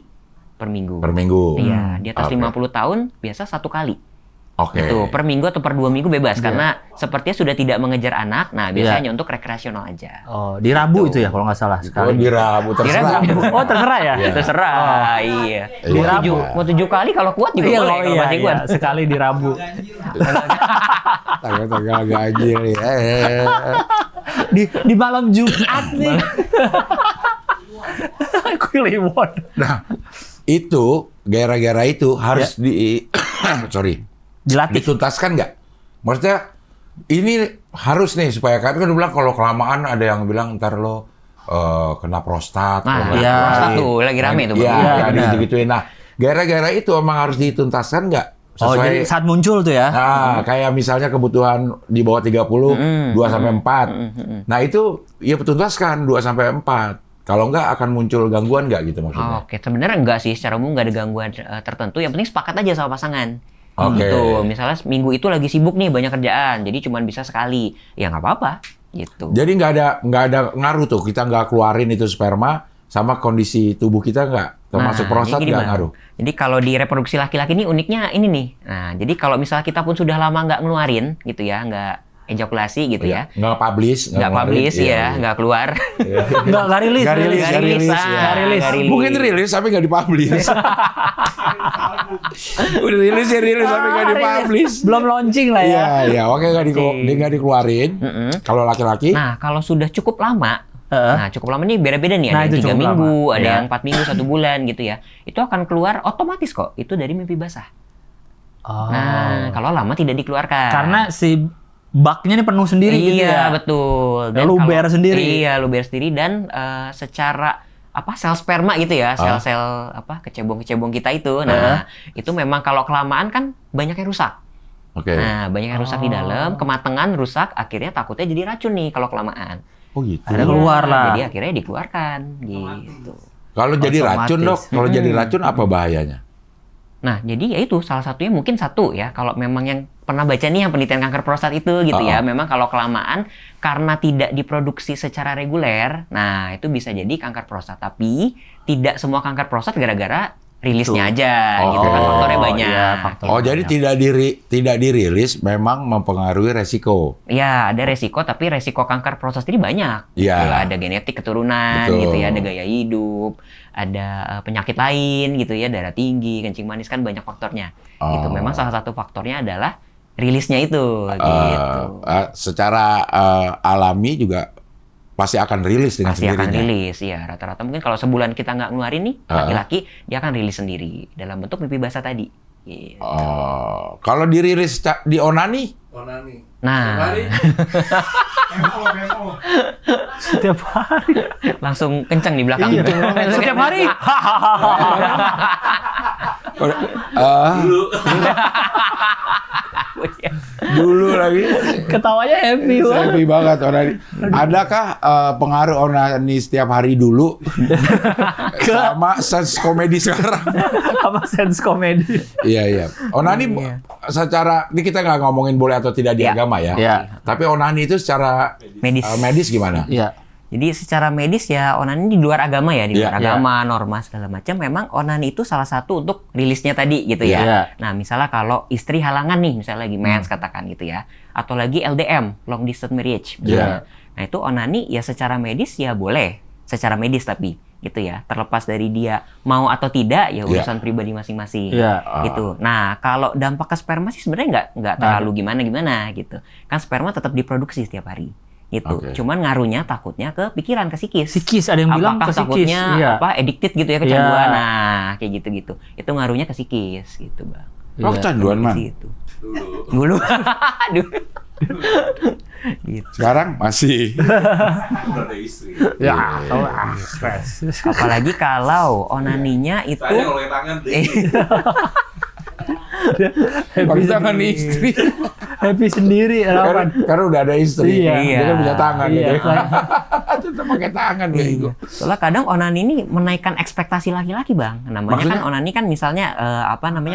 per minggu. Per minggu? Iya, di atas Oke. 50 tahun biasa 1 kali. Oke. Gitu, per minggu atau per 2 minggu bebas Iya. karena sepertinya sudah tidak mengejar anak. Nah, biasanya untuk rekreasional aja. Oh, di Rabu itu ya kalau nggak salah Oh, sekali. di Rabu terserah. Oh, terserah ya? Iya. Terserah, iya. Iya. Mau 7 kali kalau kuat juga Iya, boleh oh, kalau iya, masih iya. kuat. Sekali di Rabu. Tanggal-tanggal ganjil ya. Di malam Jumat nih. Kliwon. Nah, itu gairah-gairah itu harus sorry, Dilatih. dituntaskan nggak? Maksudnya ini harus nih supaya kan bilang kalau kelamaan ada yang bilang ntar lo kena prostat. Nah, kalau nggak iya. keluarin. Prostat tuh lagi rame tuh, Bang. Iya, Iya, ada benar. gitu-gituin. Nah, gairah-gairah itu emang harus dituntaskan nggak? Oh, jadi saat muncul tuh ya? Nah, kayak misalnya kebutuhan di bawah 30, 2 sampai 4. Nah, itu ya tuntaskan 2 sampai 4. Kalau enggak akan muncul gangguan nggak gitu maksudnya? Oke, sebenarnya enggak sih, secara umum nggak ada gangguan tertentu. Yang penting sepakat aja sama pasangan. Oke. Gitu. Misalnya minggu itu lagi sibuk nih, banyak kerjaan, jadi cuma bisa sekali. Ya nggak apa-apa. Gitu. Jadi nggak ada ngaruh tuh kita nggak keluarin itu sperma sama kondisi tubuh kita nggak termasuk Nah, prostat jadi gini, nggak Bang. ngaruh. Jadi kalau di reproduksi laki-laki ini uniknya ini nih. Nah, jadi kalau misalnya kita pun sudah lama nggak ngeluarin gitu ya, nggak ejakulasi gitu ya. Nggak publish, Nggak ngeluarin, publish iya, ya, iya. nggak keluar. Nggak rilis. Nggak rilis, Nggak nggak rilis, rilis, ah, ya. nggak rilis. Mungkin rilis tapi nggak dipublish. Udah rilis ya rilis tapi nggak dipublish. Belum launching lah ya. Iya, iya, oke nggak dikeluarin. Kalau laki-laki, Nah, kalau sudah cukup lama, nah cukup lama nih beda-beda nih. Nah, Ada itu yang 3 cukup minggu, lama. ada Iya. yang 4 minggu, 1 bulan gitu ya. Itu akan keluar otomatis kok. Itu dari mimpi basah. Oh. Nah, kalau lama tidak dikeluarkan. Karena si baknya ini penuh sendiri iya, gitu ya. betul. Ya, luber sendiri. Iya, luber sendiri dan secara sel sperma gitu ya, sel-sel kecebong-kecebong kita itu. Nah, itu memang kalau kelamaan kan banyak yang rusak. oke. Nah, banyak yang rusak di dalam, kematangan rusak, akhirnya takutnya jadi racun nih kalau kelamaan. Oh gitu. Ada keluar lah. Jadi akhirnya dikeluarkan gitu. Kalau jadi Otomatis. racun dok, kalau jadi racun apa bahayanya? Nah, jadi ya itu salah satunya mungkin satu ya, kalau memang yang pernah baca nih yang penelitian kanker prostat itu gitu ya, memang kalau kelamaan karena tidak diproduksi secara reguler, nah itu bisa jadi kanker prostat. Tapi tidak semua kanker prostat gara-gara rilisnya aja gitu kan, faktornya banyak. Iya, faktor. Oh, jadi tidak dirilis memang mempengaruhi resiko. Ya, ada resiko, tapi resiko kanker prostat ini banyak. Iya. Gitu, ada genetik keturunan, Betul. gitu ya, ada gaya hidup, ada penyakit lain, gitu ya, darah tinggi, kencing manis, kan banyak faktornya. Gitu. Memang salah satu faktornya adalah rilisnya itu. Gitu. Secara alami juga pasti akan rilis dengan Pasti akan sendirinya. rilis, ya. Rata-rata mungkin kalau sebulan kita nggak ngeluarin nih, laki-laki, dia akan rilis sendiri dalam bentuk mimpi basah tadi. Gitu. Kalau dirilis di onani, Onani. Nah, Setiap hari. langsung kenceng di belakang. Iya. Setiap hari. dulu lagi Ketawanya happy banget. happy banget onani. Adakah pengaruh onani setiap hari dulu sama sense komedi sekarang? Apa sense komedi? Iya. Onani secara ini kita nggak ngomongin boleh atau tidak di Iya. agama ya. Iya. Tapi onani itu secara Medis. medis gimana? Iya. Jadi secara medis ya onani di luar agama ya, di luar Iya. agama, norma segala macam, memang onani itu salah satu untuk rilisnya tadi gitu ya. Iya. Nah, misalnya kalau istri halangan nih, misalnya lagi mens katakan gitu ya, atau lagi LDM, long distance marriage misalnya. Nah, itu onani ya secara medis ya boleh, secara medis tapi gitu ya. Terlepas dari dia mau atau tidak ya urusan pribadi masing-masing. Iya. Gitu. Nah, kalau dampak ke sperma sih sebenarnya nggak terlalu gimana-gimana gitu. Kan sperma tetap diproduksi setiap hari. Gitu. Oke. Cuman ngaruhnya takutnya ke pikiran, ke psikis. Psikis, ada yang bilang Apakah ke psikis. takutnya Iya. addicted gitu ya, kecanduan. Iya. Nah, kayak gitu-gitu. Itu ngaruhnya ke psikis gitu, Bang. Oh, kecanduan, Man. Gitu. Dulu. Dulu. Dulu. Gitu. Sekarang masih. Udah ada istri. Ya, tahu stres. Apalagi kalau onaninya itu Saya kalau pakai tangan deh. Pakai tangan istri. Happy sendiri, Rawan. Karena udah ada istri. Iya. Dia kan bisa tangan. Iya, gitu. kan. Tetap pakai tangan. bego. Soalnya kadang onani ini menaikkan ekspektasi laki-laki, Bang. Namanya Maksudnya? kan onani kan misalnya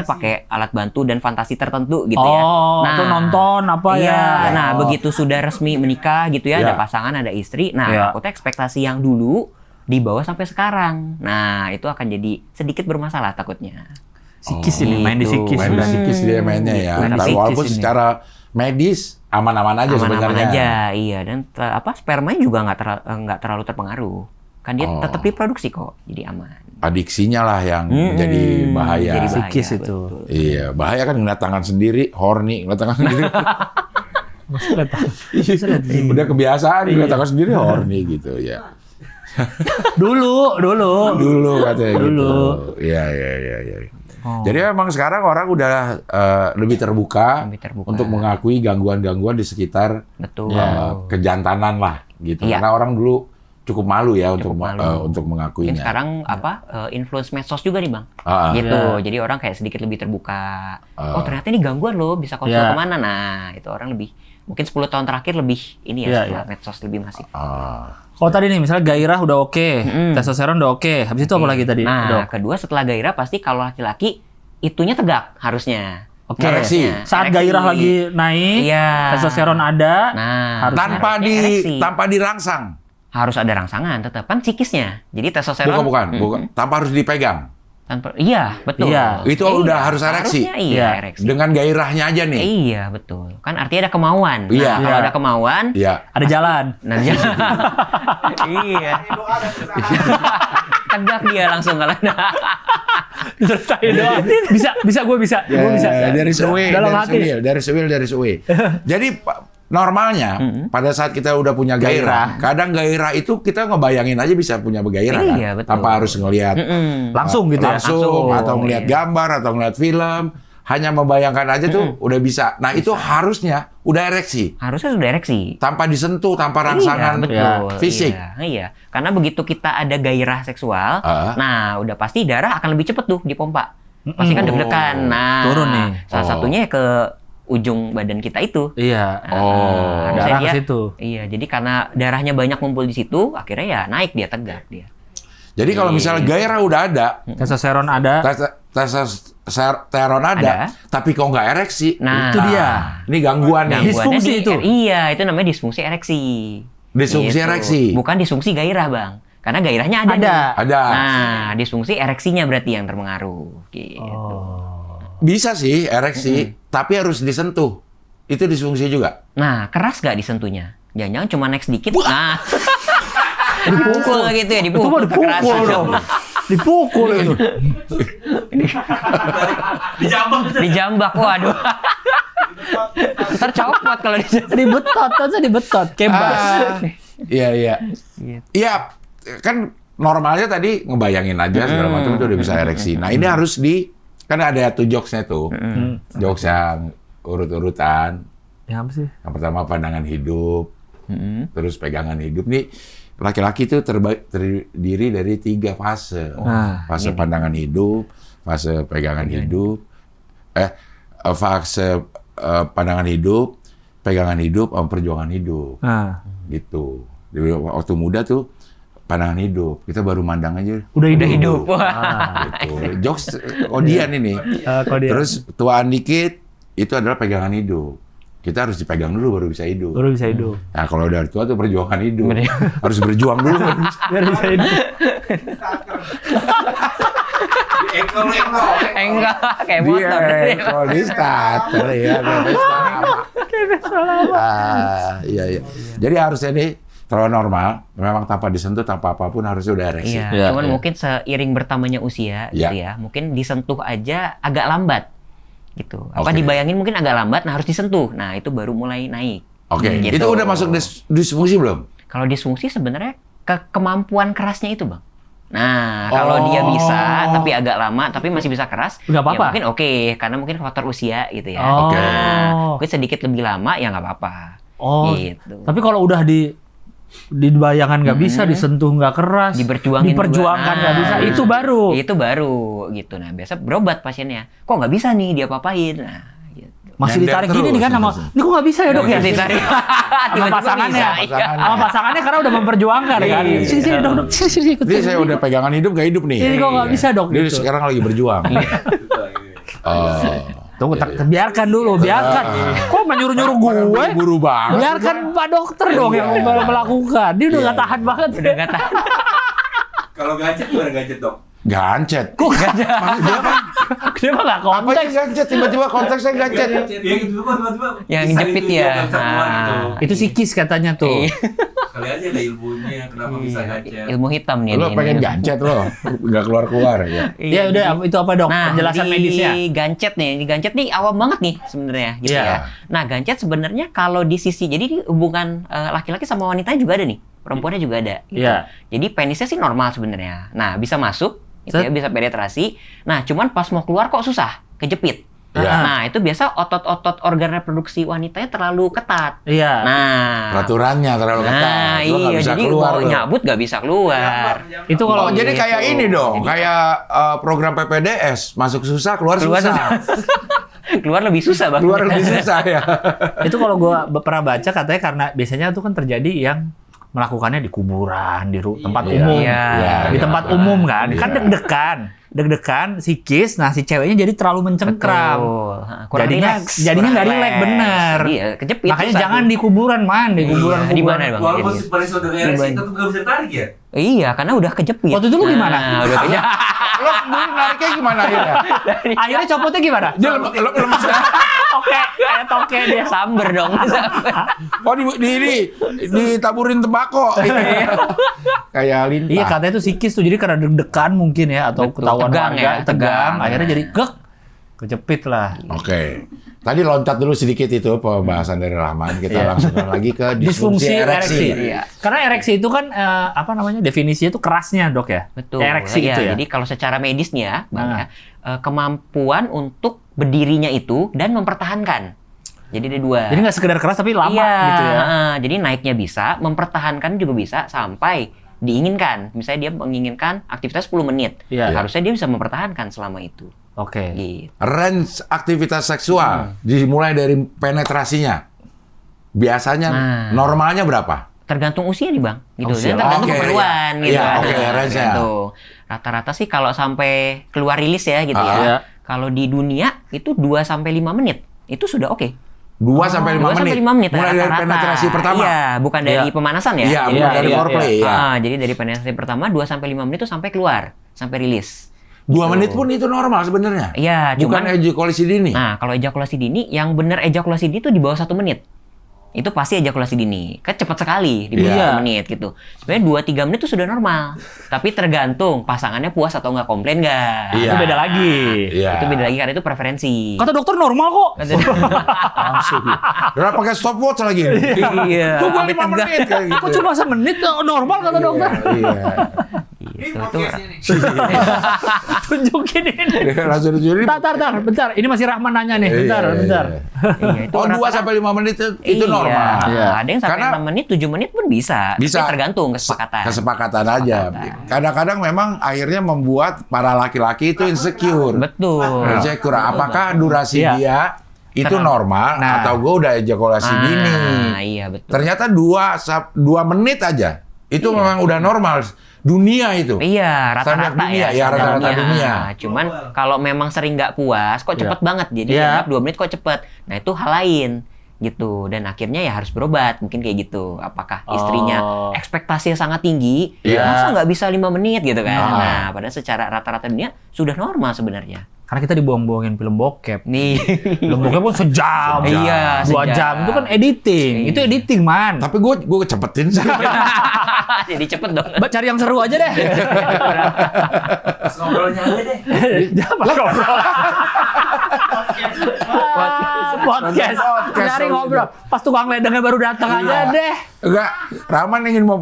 pakai alat bantu dan fantasi tertentu gitu ya. Oh, itu nonton apa Iya, ya? nah begitu sudah resmi menikah gitu ya, Iya. ada pasangan, ada istri. Nah, Iya. takutnya ekspektasi yang dulu dibawa sampai sekarang. Nah, itu akan jadi sedikit bermasalah takutnya. Psikis ini, main di Gitu. psikis. Main di psikis dia mainnya ya. Main di Tapi psikis walaupun ini. secara medis aman-aman aja Aman-aman sebenarnya. aja, iya. Dan spermanya juga nggak terlalu terpengaruh. Kan dia tetap diproduksi kok, jadi aman. Adiksinya lah yang menjadi bahaya. Jadi bahaya, Psikis itu. betul. Iya, bahaya kan ngeliat tangan sendiri, horny, ngeliat tangan sendiri. Udah kebiasaan ngeliat tangan sendiri horny gitu ya. Dulu. Dulu katanya gitu. Dulu. Iya. Jadi memang sekarang orang udah lebih terbuka, Lebih terbuka. untuk mengakui gangguan-gangguan di sekitar Betul. kejantanan lah gitu. Iya. Karena orang dulu cukup malu ya untuk malu. untuk Mungkin mengakuinya. sekarang influence medsos juga nih, Bang. Ah, ah. Gitu. Iya. Jadi orang kayak sedikit lebih terbuka. Oh, ternyata ini gangguan loh, bisa konsul Iya. kemana. Nah, itu orang lebih mungkin 10 tahun terakhir lebih ini ya, Iya, setelah iya. medsos lebih masif. Kalau tadi nih, misalnya gairah udah oke, testosteron udah oke, habis itu apa lagi tadi? Nah, Dok? kedua setelah gairah pasti kalau laki-laki itunya tegak harusnya. Oke. Ereksi. Saat Ereksi. gairah lagi naik, Iya. testosteron ada, Nah, harusnya tanpa dirangsang. harus ada rangsangan tetap kan psikisnya. Jadi testosteron Bukan. Tanpa harus dipegang. iya, betul. Iya. Itu udah harus ereksi. Harusnya iya, Iya. ereksi. Dengan gairahnya aja nih. Iya, betul. Kan artinya ada kemauan. Iya. Nah, kalau Iya. ada kemauan, Iya. ada jalan. nah dia iya. Tegak dia langsung kalau ada. Ceritain doang. Bisa, gue bisa. Gue bisa. Dari suwe, Dalam dari hati. dari suwe. Jadi normalnya pada saat kita udah punya gairah, kadang gairah itu kita ngebayangin aja bisa punya gairah kan, Iya, betul. tanpa harus ngelihat Langsung gitu ya. langsung atau ngelihat iya. gambar atau ngelihat film, hanya membayangkan aja tuh udah bisa. Nah itu harusnya udah ereksi, Harusnya sudah ereksi. tanpa disentuh, tanpa rangsangan Iya, betul. fisik. Iya. Karena begitu kita ada gairah seksual, nah udah pasti darah akan lebih cepet tuh dipompa. Pasti kan deg-degan. Nah, Turun nih. Salah satunya ke ujung badan kita itu. Iya. Harusnya Darah ke dia- situ. Iya, jadi karena darahnya banyak ngumpul di situ, akhirnya ya naik dia tegak dia. Jadi kalau misalnya gairah udah ada, Testosteron ada. testosteron ada, tapi kok nggak ereksi. Nah, Itu dia. Ini gangguan nih. gangguannya Disfungsi itu. Iya, itu namanya disfungsi ereksi. Disfungsi Gitu. ereksi. Bukan disfungsi gairah, Bang. Karena gairahnya ada. Ada. nih. Ada. Nah, disfungsi ereksinya berarti yang terpengaruh. Gitu. Oh. Bisa sih ereksi, tapi harus disentuh. Itu disfungsi juga. Nah, keras gak disentuhnya? Jangan-jangan cuma naik sedikit. Nah, dipukul gitu ya, Itu mah dipukul kekerasan. dong. Dipukul itu. Dijambak, waduh. Ntar copot kalau Dibetot, aja dibetot. Kebas. Iya, iya. Iya, kan normalnya tadi ngebayangin aja segala macam itu udah bisa ereksi. Nah, ini harus kan ada tuh jokes-nya tuh. Jokes yang urut-urutan. Ya apa sih? Yang pertama pandangan hidup, terus pegangan hidup. Nih laki-laki itu terdiri dari 3 fase. Fase pandangan hidup, fase pegangan hidup, fase pandangan hidup, pegangan hidup, perjuangan hidup. Gitu. Jadi waktu muda tuh pandangan hidup. Kita baru mandang aja. Udah hidup. Gitu. Jokes kodian ini. Terus tuaan dikit, itu adalah pegangan hidup. Kita harus dipegang dulu baru bisa hidup. Baru bisa hidup. Nah, kalau udah tua tuh perjuangan hidup. Harus berjuang dulu. Biar bisa hidup. Enggak, kayak motor. Kalau di starter ya, iya. Jadi harusnya nih terlalu normal, memang tanpa disentuh, tanpa apapun harusnya udah ereksi. Iya, cuman mungkin seiring bertambahnya usia gitu ya, mungkin disentuh aja agak lambat gitu. Apa dibayangin mungkin agak lambat, nah harus disentuh. Nah, itu baru mulai naik. Oke, Gitu. itu udah masuk disfungsi belum? Kalau disfungsi sebenarnya kemampuan kerasnya itu, Bang. Nah, kalau dia bisa tapi agak lama tapi masih bisa keras, Nggak apa-apa. ya mungkin oke, karena mungkin faktor usia gitu ya. Oke. Nah, mungkin sedikit lebih lama ya nggak apa-apa. Oh. Gitu. Tapi kalau udah di bayangan nggak bisa, disentuh nggak keras, diperjuangkan nggak bisa, itu baru. Itu baru gitu. Nah, biasa berobat pasiennya. Kok nggak bisa nih diapa-apain? Nah, gitu. Masih Nyender ditarik gini terus, nih kan sama, terus. ini kok nggak bisa ya dok ya? Ditarik. Sama Tiba-tiba pasangannya, bisa. sama pasangannya karena udah memperjuangkan kan. Iya. Sini dok, sini ikut. Jadi saya udah pegangan hidup nggak hidup nih. Ini kok nggak bisa dok? Dia Gitu. sekarang lagi berjuang. Tunggu, biarkan dulu, biarkan. Kok menyuruh-nyuruh gue? Buru banget. Biarkan Pak Dokter dong yang melakukan. Dia udah nggak tahan banget. Udah nggak tahan. Kalau gadget gimana gadget dok? Gancet. Kok gak ada? Dia mah nggak Apa konteks. sih gancet? Tiba-tiba konteksnya gancet. Ya gitu tiba-tiba. Yang bisa jepit ditunjuk ya. kan semua gitu. Itu psikis katanya tuh. Kali aja ada ilmunya kenapa bisa gadget. Ilmu hitam nih. Lo ini. pengen gancet lo, nggak keluar-keluar ya. Ya udah, itu apa dok? Nah, Penjelasan di medisnya. gancet nih awam banget nih sebenarnya gitu Iya. ya. Nah, gancet sebenarnya kalau di sisi jadi di hubungan laki-laki sama wanitanya juga ada nih. Perempuannya juga ada gitu. Iya. Jadi penisnya sih normal sebenarnya. Nah, bisa masuk gitu ya, Set. bisa penetrasi. Nah, cuman pas mau keluar kok susah, kejepit. Iya. Nah, itu biasa otot-otot organ reproduksi wanitanya terlalu ketat. Iya. Nah, Peraturannya terlalu ketat. nah Lo nggak iya, bisa jadi keluar mau lo. nyabut nggak bisa keluar. Itu kalau Oh, jadi gitu. kayak ini dong, kayak program PPDS, masuk susah, keluar susah. Keluar lebih susah Bang. Keluar lebih susah ya. itu kalau gua pernah baca katanya karena biasanya itu kan terjadi yang melakukannya di kuburan, di tempat Iya. umum. Iya. Di tempat umum kan. Iya. Kan deg-degan, psikis. Nah, si ceweknya jadi terlalu mencengkram. Betul. Kurang Jadinya relax. nggak Kurang relax bener. Iya, kejepit. Makanya susah jangan tuh. di kuburan, man. Di kuburan. Di mana, Bang? Walaupun Iya. pada sudah ereksi tetap nggak bisa ditarik ya. Iya, karena udah kejepit. Waktu itu lu gimana? Nah, udah kejepit. Lo dulu nariknya gimana akhirnya? Akhirnya copotnya gimana? Dia lemes. Toke, kayak toke dia. Samber dong. Oh ditaburin tembakau. Kayak lintah. Iya, katanya itu psikis tuh. Jadi karena deg-degan mungkin ya atau Betul, ketahuan tegang warga, ya, tegang, tegang. akhirnya jadi kejepit lah. Oke. Tadi loncat dulu sedikit itu pembahasan dari Rahman. Kita Iya. langsungkan lagi ke disfungsi ereksi. Iya. Karena ereksi itu kan apa namanya? Definisinya itu kerasnya, Dok ya. Betul. Ereksi Iya, itu ya. Jadi kalau secara medis nih ya, Bang, Nah. ya, kemampuan untuk berdirinya itu dan mempertahankan. Jadi ada dua. Jadi nggak sekedar keras tapi lama iya, gitu ya. Jadi naiknya bisa, mempertahankan juga bisa sampai diinginkan. Misalnya dia menginginkan aktivitas 10 menit. Iya. Harusnya dia bisa mempertahankan selama itu. Oke. Gitu. Range aktivitas seksual dimulai dari penetrasinya. Biasanya Nah. normalnya berapa? Tergantung usia nih Bang, gitu. Usia. Dan tergantung Oke, keperluan iya. gitu. Iya, kan. oke, range-nya. Tergantung. Rata-rata sih kalau sampai keluar rilis ya gitu ya. Iya. Kalau di dunia itu 2 sampai 5 menit. Itu sudah oke. 2 sampai 5 2 sampai menit. 5 menit Mulai dari rata-rata. penetrasi pertama. Iya, bukan dari pemanasan ya. Iya, bukan dari foreplay ya. Jadi dari penetrasi pertama 2 sampai 5 menit itu sampai keluar, sampai rilis. 2 menit pun itu normal sebenarnya. Iya, Bukan cuman ejakulasi dini. nah, kalau ejakulasi dini yang benar ejakulasi dini itu di bawah 1 menit. Itu pasti ejakulasi dini. Kan cepat sekali di bawah Iya. 1 menit gitu. Sebenarnya 2-3 menit itu sudah normal. Tapi tergantung pasangannya puas atau nggak, komplain nggak. Iya. Itu beda lagi. Iya. Itu beda lagi karena itu preferensi. Kata dokter normal kok. Langsung. Udah pakai stopwatch lagi. Iya. Tunggu Sampai 5 tegang. menit kayak gitu. Kok cuma semenit normal kata dokter. Iya. Gitu. Itu Podcastnya nih. Tunjukin ini. Langsung dijuri. Bentar. Ini masih Rahman nanya nih. Bentar. iya, itu Oh, 2 rata-rata- sampai 5 menit itu Iya. normal. Iya. Ada yang sampai Karena- 6 menit, 7 menit pun bisa. Bisa. Tapi tergantung kesepakatan. Kesepakatan aja. Kadang-kadang memang akhirnya membuat para laki-laki itu insecure. Betul. Insecure. Apakah durasi Iya. dia itu normal Nah. atau gue udah ejakulasi dini? Iya betul. Ternyata 2 menit aja. Itu memang udah normal. Dunia itu. Iya, Standar rata-rata dunia, ya. ya, standar rata-rata dunia. Cuman kalau memang sering nggak puas, kok cepet banget. Jadi Iya. dianggap 2 menit kok cepet. Nah itu hal lain gitu. Dan akhirnya ya harus berobat. Mungkin kayak gitu. Apakah istrinya ekspektasinya sangat tinggi, Iya. masa nggak bisa 5 menit gitu kan. Ah. Nah, padahal secara rata-rata dunia sudah normal sebenarnya. Karena kita dibuang-buangin film bokep. Nih. Film bokep pun sejam. Iya, 2 sejam. jam. Itu kan editing. Iya. Itu editing, man. Tapi gue cepetin sih. Jadi cepet dong. Mbak cari yang seru aja deh. Pas ngobrolnya aja deh. Jangan ngobrol. Podcast. Cari ngobrol. Pas tukang ledengnya baru datang aja deh. Enggak, Rahman ingin mau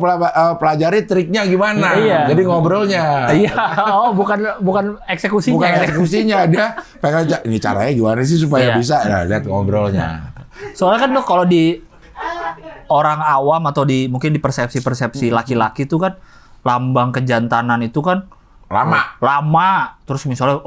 pelajari triknya gimana. Iya. Jadi ngobrolnya. Iya. Oh, bukan eksekusinya. Bukan ya? eksekusinya. Dia pengen, ini caranya gimana sih supaya Iya. bisa. Nah, lihat ngobrolnya. Soalnya kan Dok, kalau di orang awam atau di mungkin di persepsi-persepsi laki-laki itu kan lambang kejantanan itu kan lama, terus misalnya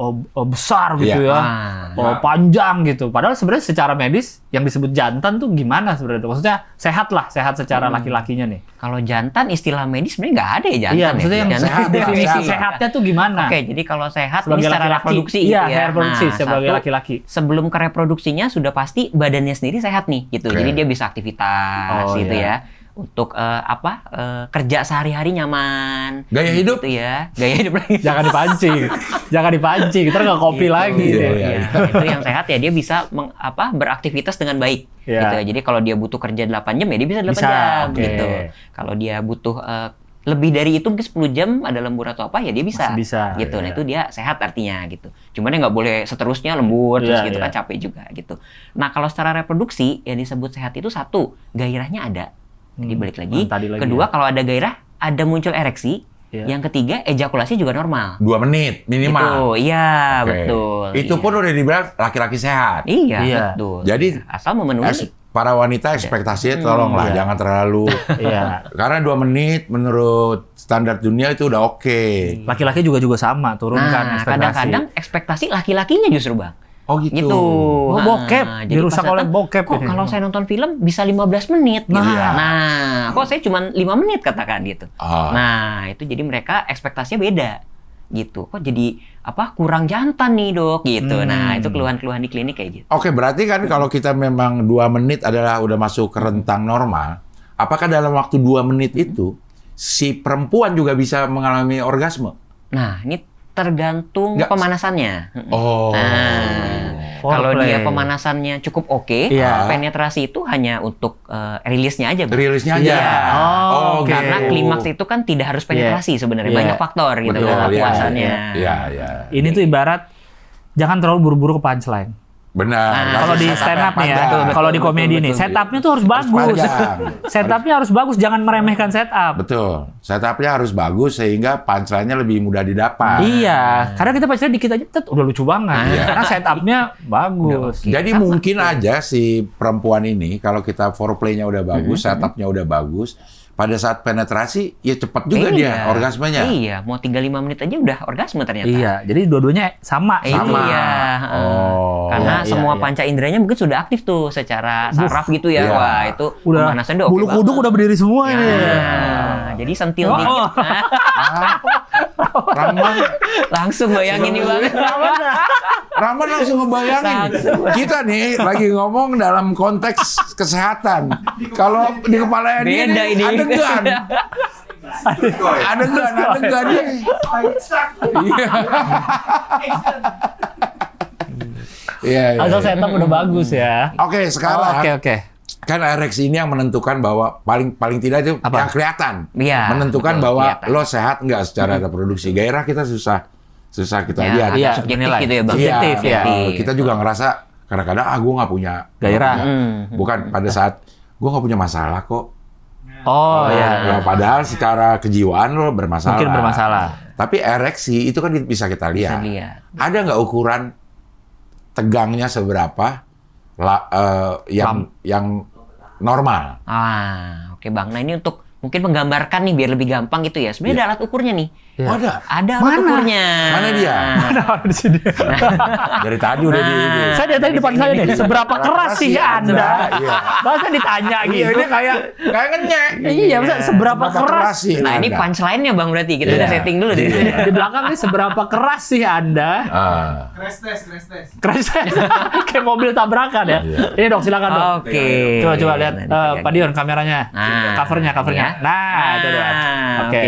besar gitu Iya. ya, Ah. panjang gitu. Padahal sebenarnya secara medis yang disebut jantan tuh gimana sebenarnya? Maksudnya sehat secara laki-lakinya nih. Kalau jantan istilah medis sebenarnya nggak ada ya jantan. Iya, ya. maksudnya yang Jantan- sehat, definisi sehat. sehatnya tuh gimana? Oke, jadi kalau sehat ini Sebagai secara laki-laki. reproduksi Iya, gitu ya. reproduksi sebagai satu, laki-laki. Sebelum ke reproduksinya sudah pasti badannya sendiri sehat nih gitu. Oke. Jadi dia bisa aktivitas Oh, gitu iya. ya. Untuk kerja sehari-hari nyaman. Gaya hidup? Gitu ya. Gaya hidup lagi. Jangan dipancing, ntar nggak kopi Gitu. lagi. Iya, deh. iya. Iya, itu yang sehat ya dia bisa beraktivitas dengan baik Iya. gitu ya. Jadi kalau dia butuh kerja 8 jam ya dia bisa 8 Bisa, jam oke. gitu. Kalau dia butuh lebih dari itu mungkin 10 jam ada lembur atau apa ya dia bisa. Masih bisa, Gitu. Nah iya. itu dia sehat artinya gitu. Cuman dia nggak boleh seterusnya lembur terus Iya, gitu iya. kan capek juga gitu. Nah kalau secara reproduksi yang disebut sehat itu satu gairahnya ada. Jadi balik lagi. Tadi lagi Kedua ya. kalau ada gairah ada muncul ereksi. Iya. Yang ketiga ejakulasi juga normal. 2 menit minimal. Itu, iya Oke. betul. Itu iya. pun udah dibilang laki-laki sehat. Iya, Iya. betul. Jadi, asal memenuhi. Para wanita ekspektasinya tolonglah iya. jangan terlalu. Iya. Karena 2 menit menurut standar dunia itu udah oke. Laki-laki juga sama, turunkan Nah, ekspektasi. kadang-kadang ekspektasi laki-lakinya justru bang. Oh gitu. Gitu. Oh, bokep. jadi Dirusak pas oleh datang, bokep Kok ini. kalau saya nonton film bisa 15 menit gitu. Nah. Nah, kok saya cuma 5 menit katakan gitu. Ah. Nah, itu jadi mereka ekspektasinya beda. Gitu. Kok jadi kurang jantan nih, Dok, gitu. Nah, itu keluhan-keluhan di klinik kayak gitu. Oke, berarti kan kalau kita memang 2 menit adalah udah masuk ke rentang normal, apakah dalam waktu 2 menit itu si perempuan juga bisa mengalami orgasme? Nah, ini tergantung Nggak. pemanasannya. Oh. Nah, kalau Foreplay. dia pemanasannya cukup oke, Iya. penetrasi itu hanya untuk rilisnya aja, Bang. Rilisnya aja. Iya. Oh, oke. Karena klimaks itu kan tidak harus penetrasi sebenarnya, Iya. banyak faktor gitu Betul, kan iya, kepuasannya. Iya, iya. Ini tuh ibarat jangan terlalu buru-buru ke punchline. Benar. Nah, Kalau di stand up nih ya, kalau di komedi nih, setupnya tuh harus bagus. panjang. Setupnya harus bagus, jangan meremehkan setup. Betul. Setupnya harus bagus sehingga punchline-nya lebih mudah didapat. Iya, karena kita pacaran dikit aja, udah lucu banget. Iya. Karena setupnya bagus. Oke. Jadi mungkin aja si perempuan ini kalau kita foreplay-nya udah bagus, setupnya udah bagus, pada saat penetrasi ya cepat juga dia orgasmenya. Iya, mau 35 menit aja udah orgasme ternyata. Iya, jadi dua-duanya sama. Sama. Iya. Oh. Karena Iya, semua iya. panca inderanya mungkin sudah aktif tuh secara saraf gitu ya. Iya. Wah, itu Udah pemanasan udah oke bulu kuduk banget. udah berdiri semua ini. Nah, jadi sentil Oh. dikit. Ah, Rahman, Langsung bayangin nih Bang. Rahman langsung ngebayangin. Kita nih lagi ngomong dalam konteks kesehatan. Kalau di kepala dia Beda ini. adegan. Adegan dia. Iya. Iya, iya. Asal setup udah bagus ya. Oke, sekarang Oke. kan ereksi ini yang menentukan bahwa paling tidak itu Apa? yang kelihatan. Iya, Menentukan betul, bahwa kelihatan. lo sehat nggak secara reproduksi. Gairah kita susah kita Ya, lihat. Iya, subjektif nilai. gitu ya Bang. Iya, Subjektif, ya. kita juga ngerasa kadang-kadang gue nggak punya Gairah. Bukan pada saat gue nggak punya masalah kok. Oh Ya, ya. padahal secara kejiwaan lo bermasalah. Mungkin bermasalah. Tapi ereksi itu kan bisa kita Bisa lihat. lihat. Ada nggak ukuran tegangnya seberapa yang normal? Oke Bang. Nah ini untuk mungkin menggambarkan nih biar lebih gampang gitu ya. Sebenarnya ada alat ukurnya nih. Iya. Oh, ada. Ada alat ukurnya. Mana dia? Di sini. Dari tadi udah di. Saya dari tadi depan saya nih. Seberapa keras sih Anda? Iya. Masa ditanya Iya, gitu? ini kayak ngenyek. Iya, masa seberapa keras? sih? Nah ini Anda? punchline-nya Bang berarti. Kita Iya. udah setting dulu deh. Di belakang nih seberapa keras sih Anda? Ah. Crash test. Keras. Kayak mobil tabrakan ya. Iya. Ini dok, silakan dok. Oke. Coba lihat Nah, dipegang. Pak Dion kameranya. Nah, Covernya. ya. Nah, itu dok. Oke.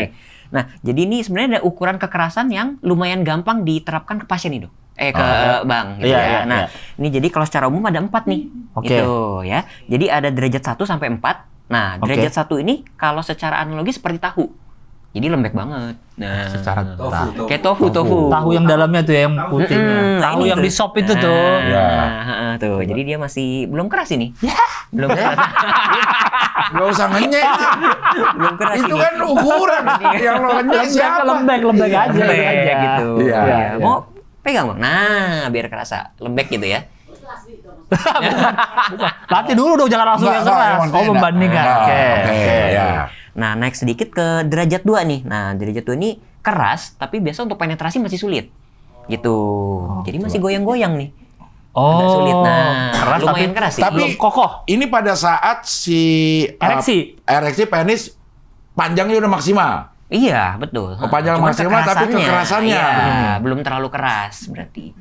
Nah, jadi ini sebenarnya ada ukuran kekerasan yang lumayan gampang diterapkan ke pasien nih, Dok. Ke Bang gitu Iya, ya. iya, Nah, iya. ini jadi kalau secara umum ada 4 nih. Oke. Gitu ya. Jadi ada derajat 1 sampai 4. Nah, Oke. derajat 1 ini kalau secara analogi seperti tahu. Jadi lembek banget. Nah, Secara kayak tofu. tahu yang dalamnya tuh ya, yang putihnya. Tahu ini yang tuh. di shop itu tuh. Iya. Tuh. Jadi dia masih belum keras ini. Belum keras. Gak usah ngenyek. belum keras Itu ini. kan ukuran. Yang lo ngenyek siapa? Lembek aja. Lembek aja. gitu. Iya, Ya. iya. Mau pegang Bang. Nah, biar kerasa lembek gitu ya. Latih dulu dong, jangan langsung yang Enggak, keras. yang Oh, penting membandingkan. enggak. Oke. Oke, ya. Nah, naik sedikit ke derajat 2 nih. Nah, derajat 2 ini keras, tapi biasa untuk penetrasi masih sulit. Gitu. Jadi masih goyang-goyang nih. Oh, Agak sulit. Nah, keras lumayan keras sih. Tapi belum kokoh. Ini pada saat si ereksi penis panjangnya udah maksimal. Iya, betul. Oh, panjang Cuman maksimal, tapi kekerasannya. Iya, belum terlalu keras berarti.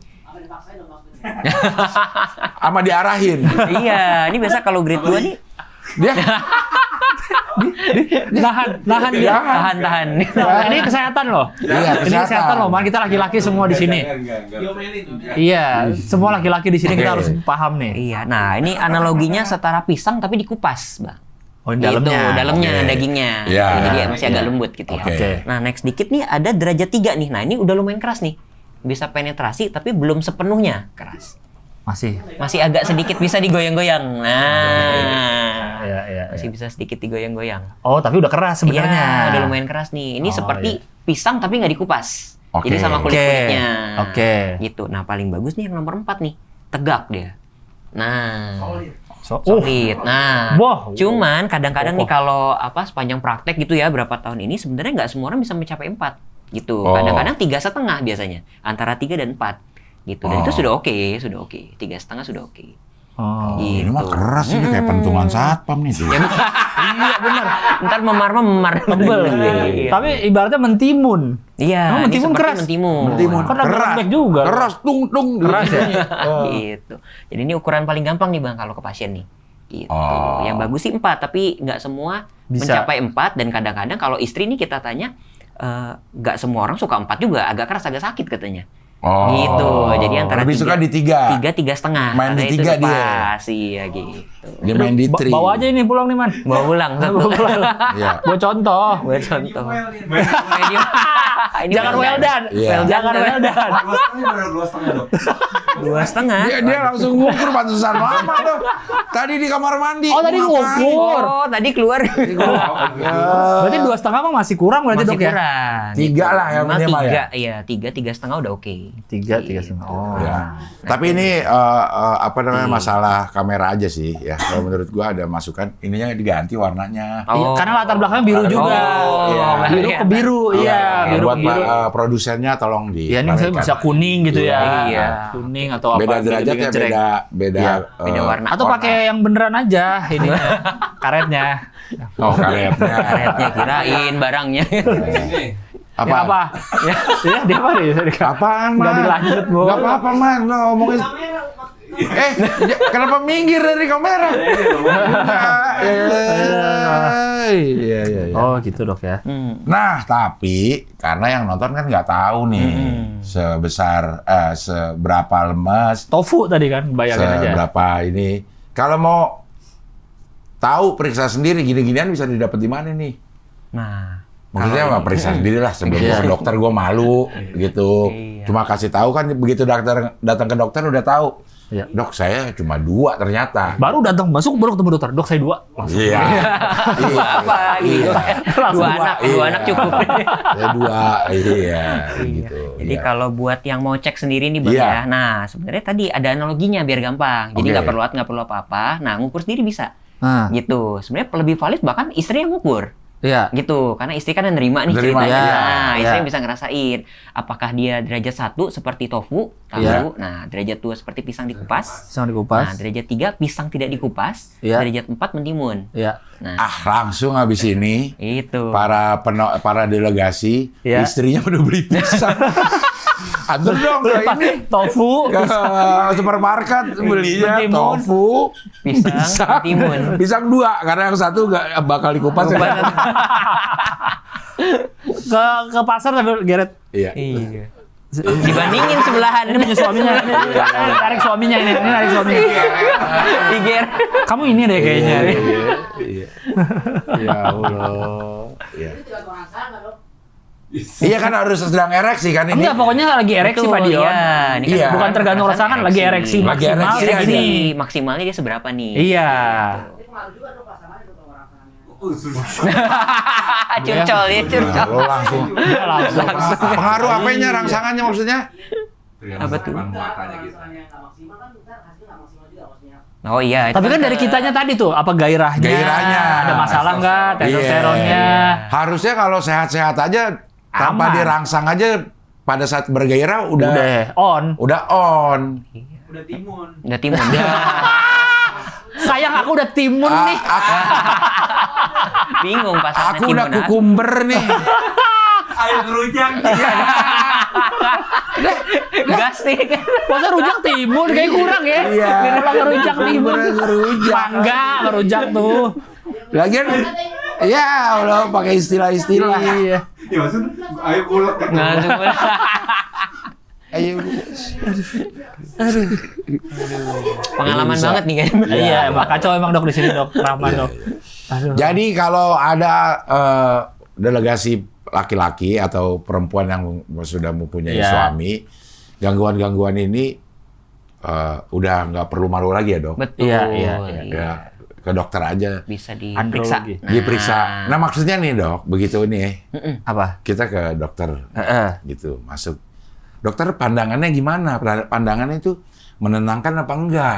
Sama diarahin. Iya, ini biasa kalau grade 2 nih Dia Nahan dia. tahan. Nah, ini kesehatan loh. Iya, Ini kesehatan loh, man. Kita laki-laki semua di sini. Iya, semua laki-laki di sini kita Oke. harus paham nih. Iya, nah ini analoginya setara pisang tapi dikupas, Bang. Oh, ini Gitu, dalamnya. dalamnya Oke. dagingnya. Iya. Jadi masih agak lembut gitu ya. Oke. Nah, next dikit nih ada derajat 3 nih. Nah, ini udah lumayan keras nih. Bisa penetrasi tapi belum sepenuhnya keras. Masih. Masih agak sedikit bisa digoyang-goyang. Nah. Iya. Masih bisa sedikit digoyang-goyang. Oh, tapi udah keras sebenarnya. Iya, udah lumayan keras nih. Ini Oh, seperti pisang tapi nggak dikupas. Oke. Jadi sama kulit-kulitnya. Oke. Gitu. Nah, paling bagus nih yang nomor 4 nih. Tegak dia. Nah. Solid. Nah, Wah. cuman kadang-kadang nih kalau sepanjang praktek gitu ya berapa tahun ini sebenarnya nggak semua orang bisa mencapai 4 gitu. Oh. Kadang-kadang 3,5 biasanya antara 3 dan 4 gitu. Dan itu Oh. sudah oke. 3,5 sudah oke. Oh. ini mah keras ini kayak pentungan satpam nih tuh. Iya benar. Ntar memar. Tebel. Iya. Tapi ibaratnya mentimun. Iya, Oh, ini mentimun seperti keras. Mentimun. Kan agak lembek juga. Keras, tung. Keras ya? Gitu. Jadi ini ukuran paling gampang nih Bang kalau ke pasien nih. Gitu. Oh. Yang bagus sih 4, tapi nggak semua Bisa. mencapai 4 dan kadang-kadang kalau istri nih kita tanya nggak semua orang suka 4 juga, agak keras, agak sakit katanya. Oh. Gitu. Jadi antara lebih suka di 3. 3,5. Main di Karena itu 3 udah dia. Pas, iya gitu. Dia main di 3. Bawa aja ini pulang nih, Man. Bawa pulang. Iya. Buat contoh. Buat contoh. Medium. Ini Jangan well done. Iya. Jangan well done. 2,5. Dia langsung ngukur pantesan lama tuh. Tadi di kamar mandi. Oh, tadi Ngapain? ngukur. Oh, tadi keluar. Berarti 2,5 mah masih kurang berarti, Masih Dok ya? kurang. 3 lah yang minimal ya. 3, iya 3,5 udah oke. 3,5. Oh. Ya. Tapi ini masalah kamera aja sih ya. Kalau menurut gua ada masukan ininya diganti warnanya. Iya, karena latar belakangnya biru juga. Oh, iya. Biru ke biru, iya. Biru Buat ke biru. produsennya tolong di. Iya, ini misalnya bisa kuning gitu ya. Iya. Kuning atau apa. Beda derajat ya, biru-biru beda Iya, beda warna. Atau pakai yang beneran aja ini karetnya. Oh, karetnya. Karetnya kirain barangnya. Apa? Ya, apa? Ya, dia apa nih? Apaan, Nggak Man? dilanjut, Bu. Nggak apa-apa, Man. Lo ngomongin... Kenapa minggir dari kamera? Iya. Oh, gitu, Dok ya. Nah, tapi karena yang nonton kan nggak tahu nih seberapa lemas, Tofu tadi kan, bayangin aja. seberapa ini. Kalau mau tahu periksa sendiri gini-ginian bisa didapat di mana nih? Nah, Maksudnya mah periksa sendiri lah sebelum Iya. ke dokter gue malu gitu. Iya. Cuma kasih tahu kan begitu dokter datang ke dokter udah tahu. Iya. Dok saya cuma 2 ternyata. Baru datang masuk baru ketemu dokter. Dok, saya 2. Langsung. Iya. Iya. apa gitu? Langsung Dua anak cukup. Saya 2. Iya. Gitu. Jadi Iya. kalau buat yang mau cek sendiri nih Bang Iya. ya. Nah, sebenarnya tadi ada analoginya biar gampang. Jadi Oke. nggak perlu alat, nggak perlu apa-apa. Nah, ngukur sendiri bisa. Nah, Gitu. Sebenarnya lebih valid bahkan istri yang ngukur. iya. Gitu. Karena istri kan yang nerima nih Nerima, ceritanya. iya. Nah, istri Iya. yang bisa ngerasain apakah dia derajat 1 seperti tofu, tahu. Iya. Nah, derajat 2 seperti pisang dikupas. Pisang Nah, dikupas. derajat 3 pisang tidak dikupas. Iya. Derajat 4 mentimun. Iya. Nah, Langsung habis ini itu. para delegasi Iya. istrinya udah beli pisang. Antar dong ke ini Tofu. ke supermarket belinya Mentimun. tofu, Pisang, mentimun. pisang 2 karena yang satu nggak bakal dikupas. Ke pasar tapi Geret. Iya. Iya. Dibandingin sebelahan. Ini punya suaminya. Ini narik suaminya ini. Ini narik suaminya. Iger. Kamu ini deh kayaknya. Iya. Ya Allah. Iya. Iya kan harus sedang ereksi kan ini. Enggak, pokoknya lagi ereksi Betul, Pak Dion. iya. Ini kan Iya. Bukan tergantung perasaan rasa kan lagi ereksi Lagi maksimal. ereksi aja. Ereksi. Maksimalnya dia seberapa nih? Iya. Curcol ya, Nah, curcol. lo langsung. Pengaruh apanya rangsangannya maksudnya? Apa tuh? Muatannya gitu. Oh iya. Tapi kan dari kitanya tadi tuh, apa gairahnya? Gairahnya. Ada masalah nggak? Testosteronnya. Iya. Harusnya kalau sehat-sehat aja tanpa Aman. dirangsang aja pada saat bergairah Udah on. udah on. Udah timun. Udah timun. Sayang aku udah timun Ah, nih. Bingung pas Aku udah kukumber nih. Ayo gerujang. Gas nih. Masa rujak timun kayak kurang ya? Iya. Kenapa ngerujak timun? Ngerujak. Mangga ngerujak tuh. Lagian ya Allah pakai istilah-istilah. Iya. Ya maksudnya ayo kulek. Ayo. Pengalaman Bisa. banget nih kan. Iya, emang kacau emang Dok di sini Dok. Rahman Dok. Aduh. Jadi kalau ada delegasi laki-laki atau perempuan yang sudah mempunyai Iya. suami, gangguan-gangguan ini udah nggak perlu malu lagi ya dok. Betul. Iya, iya, Ya, ke dokter aja Bisa diperiksa. Andrologi. diperiksa. Nah maksudnya nih dok, begitu nih Apa? kita ke dokter Heeh. gitu masuk. Dokter pandangannya gimana? Pandangannya itu menenangkan apa enggak?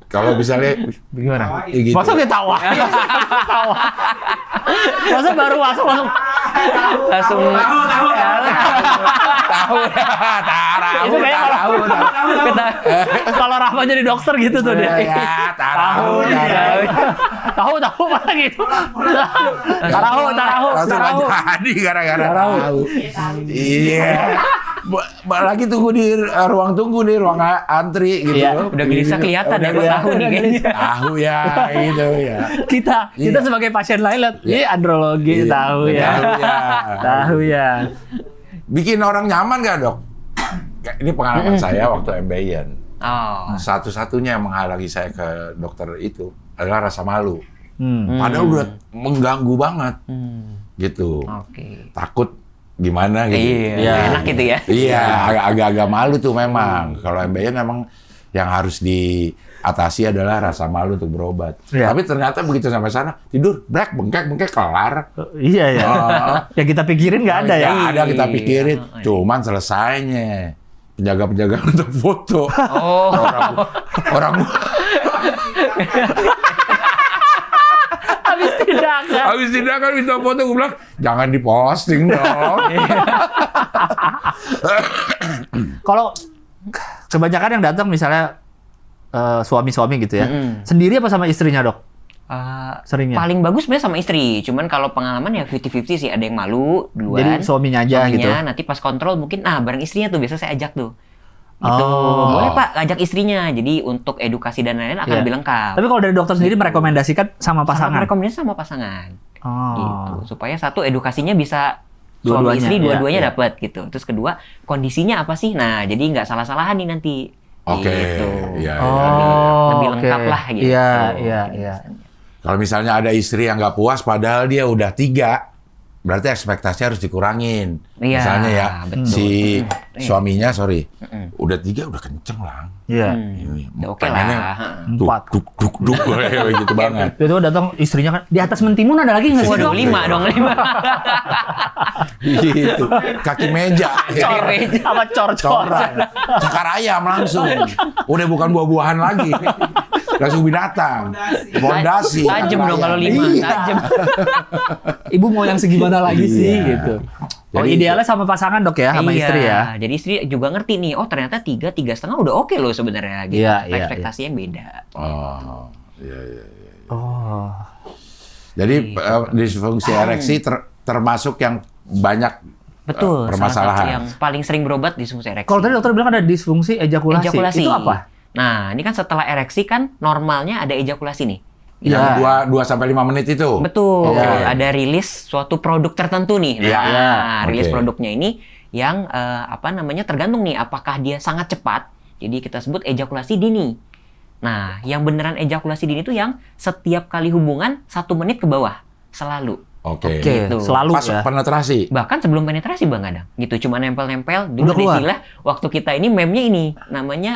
Kalau misalnya Gimana? ya gitu. Masa ketawa? Ketawa. Masa baru masuk langsung Langsung Tahu. tahu itu kayak tahu kalau Rahman jadi dokter gitu tuh dia. ya tahu Tahu masa gitu. Tahu. langsung aja jadi gara-gara tahu. Iya. Lagi tunggu di ruang tunggu nih, ruang antri gitu. Iya, udah gelisah kelihatan ya, Udah tahu nih kayaknya. Tahu ya, gitu ya. Kita Iya. sebagai pasien lain lihat, ini andrologi tahu ya. Tahu ya. Tahu ya. Bikin orang nyaman nggak dok? Ini pengalaman saya waktu MBN. Oh. Satu-satunya yang menghalangi saya ke dokter itu adalah rasa malu. Hmm. Padahal udah mengganggu banget, gitu. Oke. Takut gimana gitu. Iya, enak gitu ya. Iya, agak-agak malu tuh memang. Kalau MBN memang yang harus diatasi adalah rasa malu untuk berobat. Iya. Tapi ternyata begitu sampai sana, tidur, brek, bengkek, kelar. Iya ya. Oh. Yang kita pikirin nggak ada ya. Nggak ada kita pikirin. Iya. Cuman selesainya. Penjaga-penjaga untuk foto. Oh. Orang Habis tindakan. habis tindakan minta foto, gue bilang, jangan diposting dong. Kalau kebanyakan yang datang misalnya suami-suami gitu ya. Sendiri apa sama istrinya, Dok? Seringnya? Paling bagus sebenarnya sama istri. Cuman kalau pengalaman ya 50-50 sih. Ada yang malu duluan. Jadi suaminya aja gitu? Nanti pas kontrol mungkin, bareng istrinya tuh biasa saya ajak tuh. Gitu. Oh. Boleh Pak, ajak istrinya. Jadi untuk edukasi dan lain-lain akan Iya. lebih lengkap. Tapi kalau dari dokter sendiri merekomendasikan sama pasangan? Rekomendasi sama pasangan. Oh. Gitu. Supaya satu, edukasinya bisa Dua-duanya, suami istri dua-duanya iya. dapat gitu. Terus kedua, kondisinya apa sih? Nah, jadi nggak salah-salahan nih nanti. Oke, Gitu. iya, Lebih oke. lengkap lah gitu. Iya. Kalau misalnya ada istri yang nggak puas padahal dia udah 3, berarti ekspektasi harus dikurangin. Iya, Misalnya ya, betul. si suaminya, udah 3 udah kenceng lah. Iya. Ini Udah oke pengennya lah. Duk, 4. duk, gitu banget. Itu datang istrinya kan, di atas mentimun ada lagi nggak sih Waduh, dok? 5 dong, 5. Gitu, kaki meja. Cor, apa cor-cor? Coran, cakar ayam langsung. Udah bukan buah-buahan lagi. Langsung binatang. Fondasi. Tajam dong kalau 5, Iya. tajam. Ibu mau yang segimana lagi sih Iya. gitu. Oh, Jadi- idealnya sama pasangan dok ya, sama Iya, istri ya. Jadi istri juga ngerti nih, oh ternyata 3, 3,5 udah oke loh sebenarnya gitu. Iya, iya, Ekspektasinya beda. Oh, iya. Oh. Jadi disfungsi ereksi termasuk yang banyak Betul, salah satu permasalahan. yang paling sering berobat disfungsi ereksi. Kalau tadi dokter bilang ada disfungsi ejakulasi. Ejakulasi. Itu apa? Nah, ini kan setelah ereksi kan normalnya ada ejakulasi nih. Yang Iya. 2 sampai 5 menit itu. Betul. Oke. Ada rilis suatu produk tertentu nih. Iya. Nah, rilis Oke. produknya ini yang tergantung nih apakah dia sangat cepat. Jadi kita sebut ejakulasi dini. Nah, yang beneran ejakulasi dini itu yang setiap kali hubungan 1 menit ke bawah selalu. Oke. Oke, Gitu. selalu Pas ya. penetrasi. Bahkan sebelum penetrasi Bang Adang. Gitu, cuma nempel-nempel. Dulu Udah ada keluar? istilah waktu kita ini meme-nya ini namanya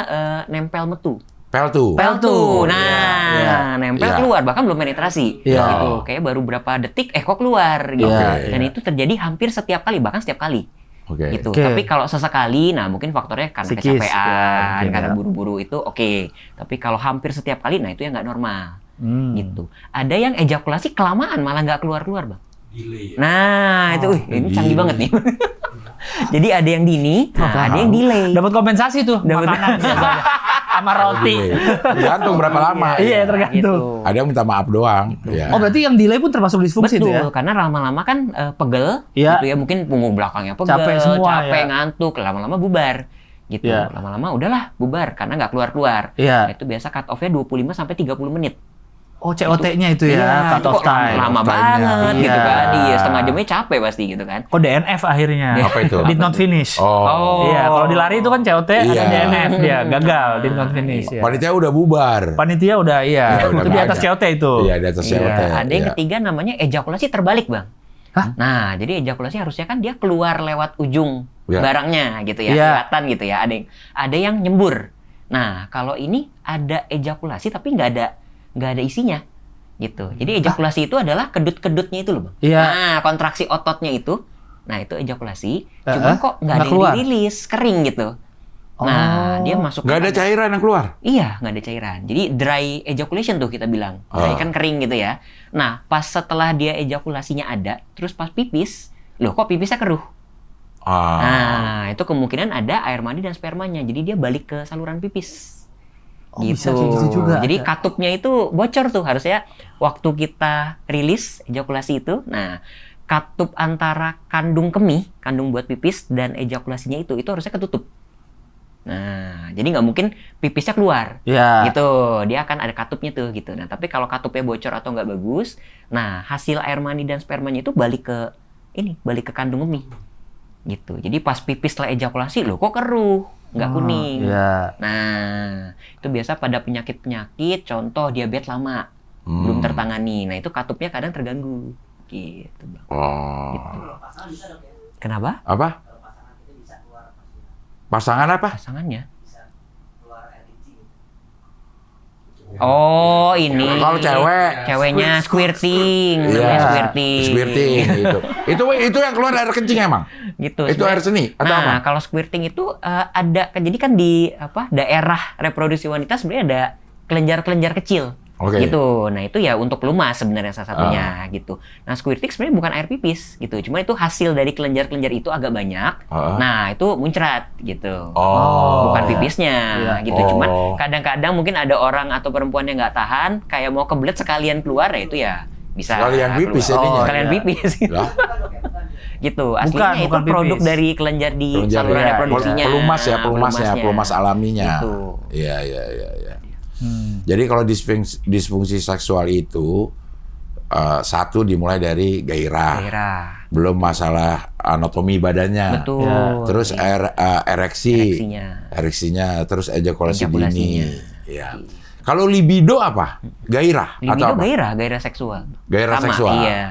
nempel metu. Peltu. Peltu. Nah, Iya. nempel Iya. keluar bahkan belum penetrasi. Iya. Gitu. Kayak baru berapa detik kok keluar gitu. Iya, Dan itu terjadi hampir setiap kali, bahkan setiap kali. Oke. Gitu. Oke. Tapi kalau sesekali, nah mungkin faktornya karena Psikis, kecapean, ya, mungkin karena ya. buru-buru itu oke. Tapi kalau hampir setiap kali, nah itu yang nggak normal. Hmm. Gitu. Ada yang ejakulasi kelamaan malah nggak keluar-keluar, Bang. Delay ya. Nah, itu ini canggih Gila. banget nih. Jadi ada yang dini, nah, ada yang delay. Dapat kompensasi tuh Dapat. makanan sama roti. Tergantung berapa lama. Iya, tergantung. Gitu. Ada yang minta maaf doang. Ya. Oh, berarti yang delay pun termasuk disfungsi Betul, itu ya? karena lama-lama kan pegel, Iya. gitu ya, mungkin punggung belakangnya pegel, Capek semua, capek, ya. ngantuk, lama-lama bubar. Gitu. Iya. Lama-lama udahlah bubar karena nggak keluar-keluar. Iya. Nah, itu biasa cut off-nya 25 sampai 30 menit. Oh, COT-nya itu ya, Iya, cut itu off kok time. lama Off time-nya. banget Iya. gitu kan. Iya, setengah jamnya capek pasti gitu kan. Kok DNF akhirnya? Apa itu? Did not finish. Oh. Iya, kalau di lari itu kan COT ada Iya. DNF dia, gagal, did not finish. Ya. Panitia udah bubar. Panitia udah, iya. Iya, udah Itu di nggak atas ada. COT itu. Iya, di atas Iya. COT. Ada yang Iya. ketiga namanya ejakulasi terbalik, Bang. Hah? Nah, jadi ejakulasi harusnya kan dia keluar lewat ujung Iya. barangnya gitu ya, Iya. kelihatan gitu ya. Ada yang nyembur. Nah, kalau ini ada ejakulasi tapi nggak ada isinya gitu. Jadi ejakulasi itu adalah kedut-kedutnya itu loh, Bang. Iya. Nah, kontraksi ototnya itu. Nah, itu ejakulasi. Cuman kok nggak ada yang keluar. dirilis, kering gitu. Nah, dia masuk Nggak ada ke- cairan yang keluar. Iya, nggak ada cairan. Jadi dry ejaculation tuh kita bilang. Dry Ah. kan kering gitu ya. Nah, pas setelah dia ejakulasinya ada, terus pas pipis, loh kok pipisnya keruh? Ah. Nah, itu kemungkinan ada air mani dan spermanya. Jadi dia balik ke saluran pipis. Oh, bisa kayak gitu juga. Jadi katupnya itu bocor tuh harusnya waktu kita rilis ejakulasi itu. Nah, katup antara kandung kemih, kandung buat pipis dan ejakulasinya itu harusnya ketutup. Nah, jadi nggak mungkin pipisnya keluar. Iya. Gitu, dia akan ada katupnya tuh gitu. Nah, tapi kalau katupnya bocor atau nggak bagus, nah hasil air mani dan spermanya itu balik ke kandung kemih. Gitu. Jadi pas pipis setelah ejakulasi, loh kok keruh, nggak kuning. Iya. Nah, itu biasa pada penyakit-penyakit, contoh diabetes lama, belum tertangani. Nah, itu katupnya kadang terganggu. Gitu, Bang. Oh. Kenapa? Apa? Pasangan apa? Pasangannya? Oh, ini. Kalau cewek. Ceweknya squirting, namanya squirting. Squirting gitu. Itu yang keluar air kencing emang. Gitu. Itu air seni atau Nah, apa? kalau squirting itu ada, jadi kan di daerah reproduksi wanita sebenarnya ada kelenjar-kelenjar kecil. Oke. Gitu. Nah, itu ya untuk pelumas sebenarnya salah satunya gitu. Nah, squirting sebenarnya bukan air pipis gitu. Cuma itu hasil dari kelenjar-kelenjar itu agak banyak. Nah, itu muncrat gitu. Bukan pipisnya gitu. Cuman kadang-kadang mungkin ada orang atau perempuan yang nggak tahan kayak mau kebelet sekalian keluar ya itu ya bisa Sekalian pipis keluar. jadinya. Sekalian pipis. Lah, Gitu. Aslinya itu bukan produk pipis. dari kelenjar di kelenjar saluran ya, reproduksinya. pelumasnya, pelumas alaminya. Gitu. Iya. Jadi kalau disfungsi seksual itu satu dimulai dari gairah. Belum masalah anatomi badannya. Betul. Terus ereksinya, terus ejakulasi dini. Ejakulasinya. Ya. Kalau libido apa? Gairah atau Libido apa? gairah seksual. Gairah Sama, seksual. Iya.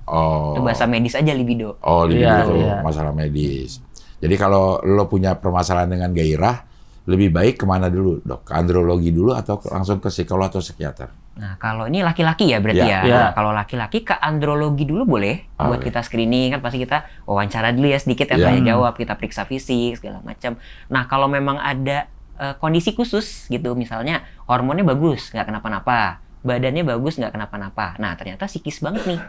Oh. Itu bahasa medis aja libido. Oh, libido Iya, itu iya. masalah medis. Jadi kalau lo punya permasalahan dengan gairah, lebih baik kemana dulu, Dok? Ke andrologi dulu atau langsung ke psikolog atau psikiater? Nah, kalau ini laki-laki ya berarti Iya. ya. Iya. Nah, kalau laki-laki ke andrologi dulu boleh buat Oke. kita screening kan pasti kita wawancara dulu ya sedikit ya Iya. tanya jawab, kita periksa fisik segala macam. Nah, kalau memang ada kondisi khusus gitu, misalnya hormonnya bagus, nggak kenapa-napa, badannya bagus, nggak kenapa-napa. Nah, ternyata psikis banget nih.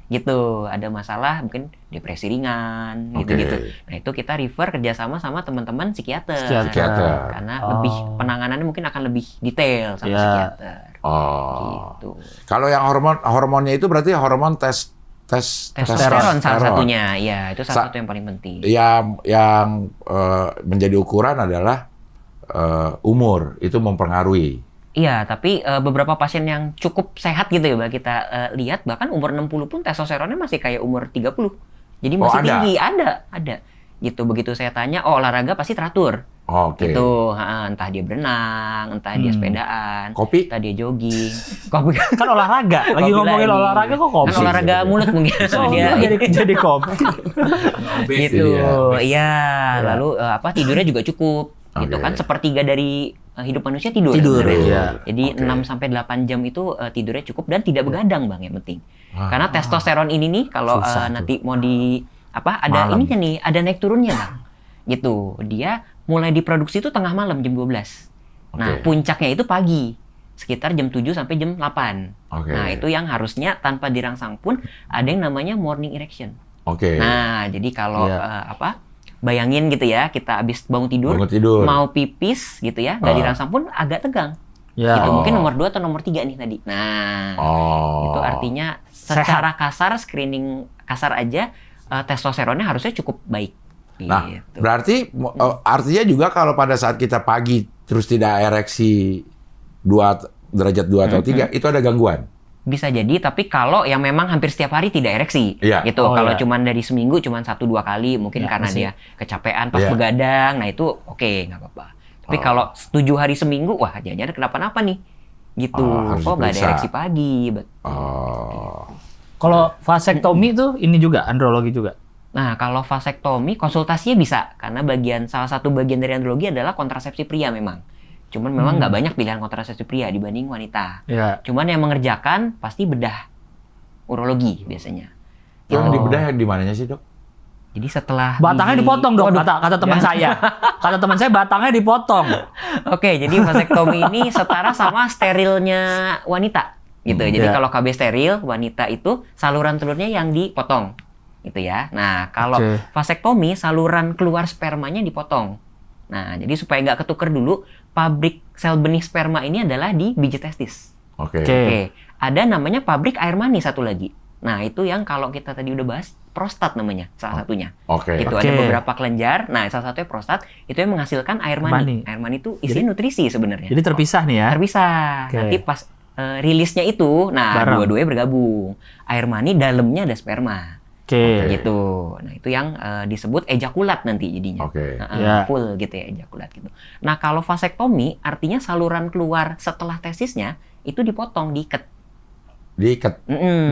Gitu, ada masalah mungkin depresi ringan gitu-gitu. Nah, itu kita refer kerjasama sama teman-teman psikiater. Psikiater. Karena lebih penanganannya mungkin akan lebih detail sama psikiater. Oh. Gitu. Kalau yang hormonnya itu berarti hormon Testosteron salah satunya, ya itu salah satu yang paling penting. Yang menjadi ukuran adalah umur, itu mempengaruhi. Iya, tapi beberapa pasien yang cukup sehat gitu ya, Mbak, kita lihat bahkan umur 60 pun testosteronnya masih kayak umur 30. Jadi masih ada? tinggi, ada. Gitu, begitu saya tanya, olahraga pasti teratur. Oke. Gitu, entah dia berenang, entah dia sepedaan, Kopi? entah dia jogging. Kopi Kan olahraga. Lagi Kopi ngomongin lagi. olahraga kok kopi. Kan olahraga mulut mungkin. Oh, dia jadi kopi. gitu. Jadi Iya, lalu tidurnya juga cukup. Gitu Oke. kan sepertiga dari hidup manusia tidur. Tidur, sebenarnya. iya. Jadi Oke. 6 sampai 8 jam itu tidurnya cukup dan tidak begadang, Bang, yang penting. Karena testosteron ini nih kalau Susah tuh. nanti mau ada Malam. ininya nih, ada naik turunnya, Bang. Gitu. Dia mulai diproduksi itu tengah malam jam 12. Nah, Oke. puncaknya itu pagi. Sekitar jam 7 sampai jam 8. Oke. Nah, itu yang harusnya tanpa dirangsang pun ada yang namanya morning erection. Oke. Nah, jadi kalau Iya. bayangin gitu ya, kita habis bangun tidur, Bangun tidur. mau pipis gitu ya, nggak dirangsang pun agak tegang. Ya. Gitu, Oh. mungkin nomor 2 atau nomor 3 nih tadi. Nah, Oh. itu artinya secara kasar, screening kasar aja, testosteronnya harusnya cukup baik. Nah, Gitu. berarti artinya juga kalau pada saat kita pagi terus tidak ereksi derajat 2 atau 3, itu ada gangguan. Bisa jadi, tapi kalau yang memang hampir setiap hari tidak ereksi, Iya. gitu. Oh, Kalau iya. cuman dari seminggu cuman 1-2 kali, mungkin Iya, karena masih. dia kecapean pas Iya. begadang, nah itu oke, nggak apa-apa. Tapi kalau 7 hari seminggu, wah jangan-jangan kenapa-napa nih, gitu. Harus Kok nggak ada diperiksa. ereksi pagi? Oh. Kalau vasektomi tuh ini juga andrologi juga. Nah, kalau vasektomi konsultasinya bisa, karena salah satu bagian dari andrologi adalah kontrasepsi pria memang. Cuman memang nggak banyak pilihan kontrasepsi pria dibanding wanita. Iya. Cuman yang mengerjakan pasti bedah urologi biasanya. Yang Gitu. dibedah yang di mananya sih, Dok? Jadi setelah Batangnya dipotong dong, kata teman saya. Kata teman saya batangnya dipotong. Oke, jadi vasektomi ini setara sama sterilnya wanita, gitu. Jadi Iya. kalau KB steril, wanita itu saluran telurnya yang dipotong, gitu ya. Nah, kalau Oke. vasektomi, saluran keluar spermanya dipotong. Nah, jadi supaya nggak ketuker dulu, pabrik sel benih sperma ini adalah di biji testis. Oke. Oke. Oke, ada namanya pabrik air mani satu lagi. Nah, itu yang kalau kita tadi udah bahas, prostat namanya, salah satunya. Oke. Itu Oke. ada beberapa kelenjar. Nah, salah satunya prostat itu yang menghasilkan air mani. Mani. Air mani itu isi nutrisi sebenarnya. Jadi terpisah nih ya. Terpisah. Oke. Nanti pas rilisnya itu, nah Bareng. dua-duanya bergabung. Air mani dalamnya ada sperma. Oke. Gitu. Nah, itu yang disebut ejakulat nanti jadinya. Oke. Ya. Full gitu ya, ejakulat gitu. Nah, kalau vasektomi artinya saluran keluar setelah tesisnya itu dipotong, diikat. Diikat.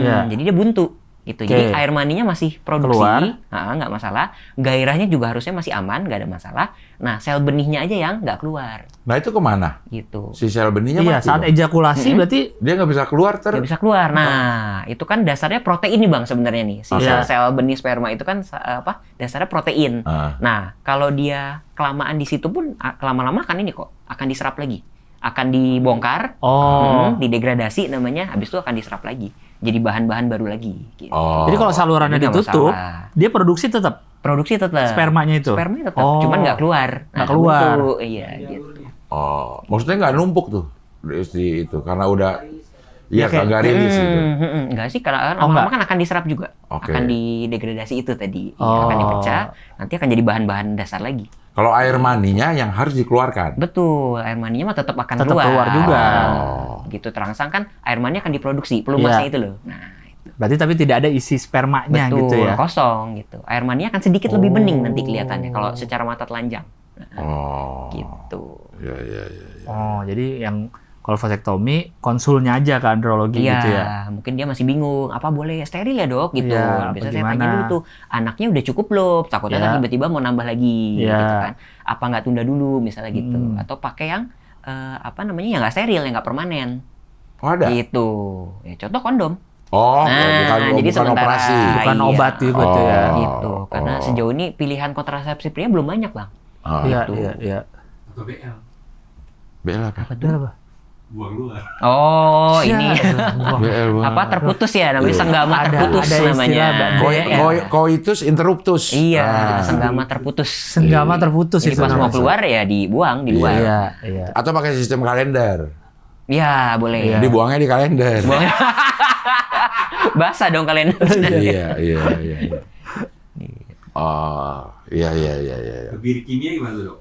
Ya. Jadi dia buntu gitu. Oke. Jadi air maninya masih produksi, Keluar. nggak masalah. Gairahnya juga harusnya masih aman, nggak ada masalah. Nah, sel benihnya aja yang nggak keluar Nah, itu kemana? gitu. Si sel benihnya Iya, mati saat dong. ejakulasi berarti Dia nggak bisa keluar Nggak bisa keluar. Nah, itu kan dasarnya protein nih, Bang, sebenarnya nih. Si Iya. sel benih sperma itu kan dasarnya protein. Ah. Nah, kalau dia kelamaan di situ pun lama-lama kan ini kok akan diserap lagi. akan dibongkar, didegradasi namanya, habis itu akan diserap lagi, jadi bahan-bahan baru lagi. Gitu. Jadi kalau salurannya Jadi nggak ditutup, masalah. dia produksi tetap Spermanya tetap, cuman nggak keluar. Nggak keluar. Buntu. Iya, gitu. Maksudnya nggak numpuk tuh di itu karena udah kayak- nggak rilis gitu. Enggak sih, karena Oh, lama-lama enggak. kan akan diserap juga, Oke. akan didegradasi itu tadi, Oh. akan dipecah, nanti akan jadi bahan-bahan dasar lagi. Kalau air maninya yang harus dikeluarkan. Betul, air maninya mah tetap akan Tetap keluar juga. Gitu, terangsang kan air mani akan diproduksi, pelumasnya Iya. itu loh. Nah, itu. berarti tapi tidak ada isi spermanya Betul, gitu ya. kosong gitu. Air maninya akan sedikit lebih bening nanti kelihatannya kalau secara mata telanjang. Oh. Gitu. Ya. Oh, jadi yang kalau vasektomi konsulnya aja ke andrologi Iya, gitu ya. mungkin dia masih bingung, apa boleh steril ya dok gitu. Iya, Biasanya apa saya tanya gimana? dulu tuh, anaknya udah cukup belum? Takutnya Iya. kan tiba-tiba mau nambah lagi Iya. gitu kan. Apa nggak tunda dulu misalnya gitu. Atau pakai yang yang nggak steril, yang nggak permanen. Oh, ada. Gitu. Ya contoh kondom. Oh, Nah, jadi bukan sementara operasi. Bukan iya. obat gitu ya. Gitu. Karena Oh. sejauh ini pilihan kontrasepsi pria belum banyak, Bang. Ah. Iya, Gitu. iya. Atau BL. BL apa? Apa? Buang luar. Oh, ini BL apa terputus ya namanya, senggama Ada- terputus ada istilah, namanya. Mbak. Coitus interruptus. Iya, Ah. senggama terputus. Senggama terputus Jadi itu pas mau namanya. keluar ya dibuang di luar. Iya, iya. Atau pakai sistem kalender. Iya, boleh. Iya. Dibuangnya di kalender. Basah dong kalian. Iya. Oh, iya. Kebiri kimia gimana tuh, Dok?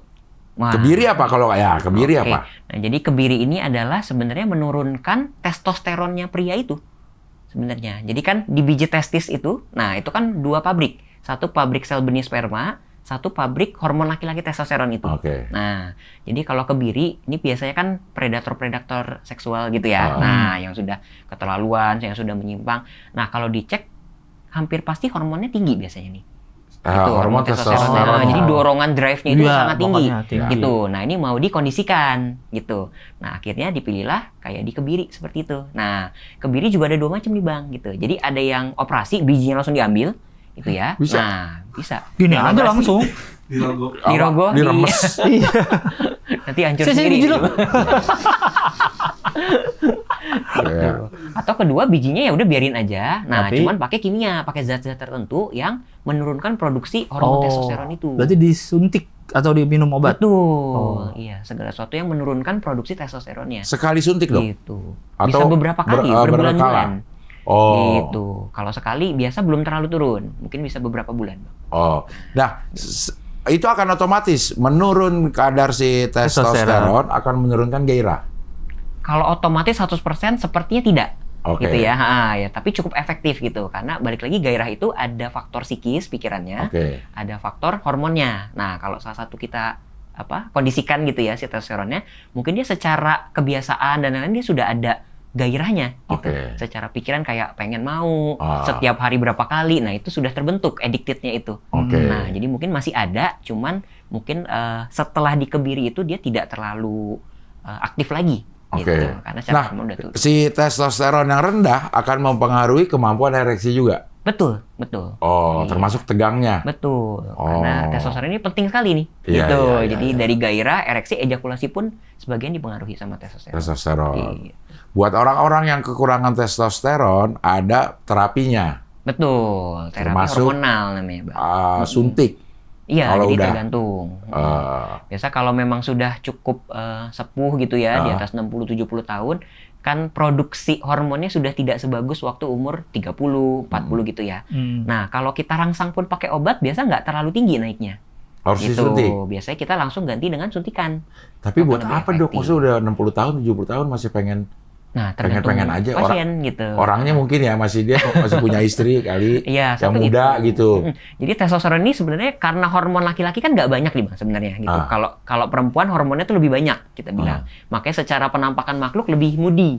Wah. Kebiri apa kalau kebiri Oke. apa? Nah, jadi kebiri ini adalah sebenarnya menurunkan testosteronnya pria itu. Sebenarnya. Jadi kan di biji testis itu, nah itu kan dua pabrik. Satu pabrik sel benih sperma, satu pabrik hormon laki-laki testosteron itu. Oke. Nah, jadi kalau kebiri ini biasanya kan predator-predator seksual gitu ya. Ah. Nah, yang sudah keterlaluan, yang sudah menyimpang. Nah, kalau dicek hampir pasti hormonnya tinggi biasanya nih. Gitu, Hormon testosteron. Nah, jadi dorongan drive-nya itu Iya, sangat tinggi. pokoknya tinggi. Gitu. Nah, ini mau dikondisikan gitu. Nah, akhirnya dipilihlah kayak di kebiri seperti itu. Nah, kebiri juga ada dua macam nih, Bang, gitu. Jadi ada yang operasi bijinya langsung diambil gitu ya. Bisa? Nah, bisa. Gini Yang aja operasi, langsung. Dirogoh. Dirogoh, Diremes. Iya. nanti hancur Saya sendiri. biji lo. Iya. Atau kedua bijinya ya udah biarin aja. Nah, Tapi- cuman pakai kimia, pakai zat-zat tertentu yang menurunkan produksi hormon testosteron itu. Berarti disuntik atau diminum obat. Betul. Oh. Iya, segala sesuatu yang menurunkan produksi testosteronnya. Sekali suntik dong. Gitu. Atau Bisa beberapa kali, berbulan-bulan. Oh. Gitu. Kalau sekali biasa belum terlalu turun, mungkin bisa beberapa bulan. Oh. Nah, itu akan otomatis menurun kadar si testosteron akan menurunkan gairah. Kalau otomatis 100% sepertinya tidak. Oke. Gitu ya. Ya, tapi cukup efektif gitu karena balik lagi gairah itu ada faktor psikis pikirannya, Oke. ada faktor hormonnya. Nah, kalau salah satu kita kondisikan gitu ya si testosteronnya, mungkin dia secara kebiasaan dan lain-lain dia sudah ada gairahnya gitu. Oke. Secara pikiran kayak pengen mau Ah. setiap hari berapa kali. Nah, itu sudah terbentuk addicted-nya itu. Oke. Nah, jadi mungkin masih ada, cuman mungkin setelah dikebiri itu dia tidak terlalu aktif lagi. Oke. Gitu. Karena secara Nah, hormon udah turun. si testosteron yang rendah akan mempengaruhi kemampuan ereksi juga. Betul, betul. Oh, Iya. termasuk tegangnya. Betul. Oh. Karena testosteron ini penting sekali nih. Iya, Gitu. iya, iya, Jadi iya. dari gairah, ereksi, ejakulasi pun sebagian dipengaruhi sama testosteron. Testosteron. Iya. Buat orang-orang yang kekurangan testosteron, ada terapinya. Betul. Terapi Termasuk, hormonal namanya, Bang. Suntik. Iya, kalau jadi udah, tergantung. Biasa kalau memang sudah cukup sepuh gitu ya, di atas 60-70 tahun, kan produksi hormonnya sudah tidak sebagus waktu umur 30-40 gitu ya. Nah, kalau kita rangsang pun pakai obat, biasa nggak terlalu tinggi naiknya. Harus Gitu. disuntik. Biasanya kita langsung ganti dengan suntikan. Tapi Akan buat lebih apa dok? efektif. Maksudnya udah 60 tahun, 70 tahun masih pengen Nah, tergantung pengen aja pasien gitu. orangnya mungkin ya masih punya istri kali Iya, yang satu muda itu. gitu. Jadi testosteron ini sebenarnya karena hormon laki-laki kan nggak banyak nih Bang sebenarnya gitu. Ah. Kalau perempuan hormonnya tuh lebih banyak kita bilang. Makanya secara penampakan makhluk lebih moody.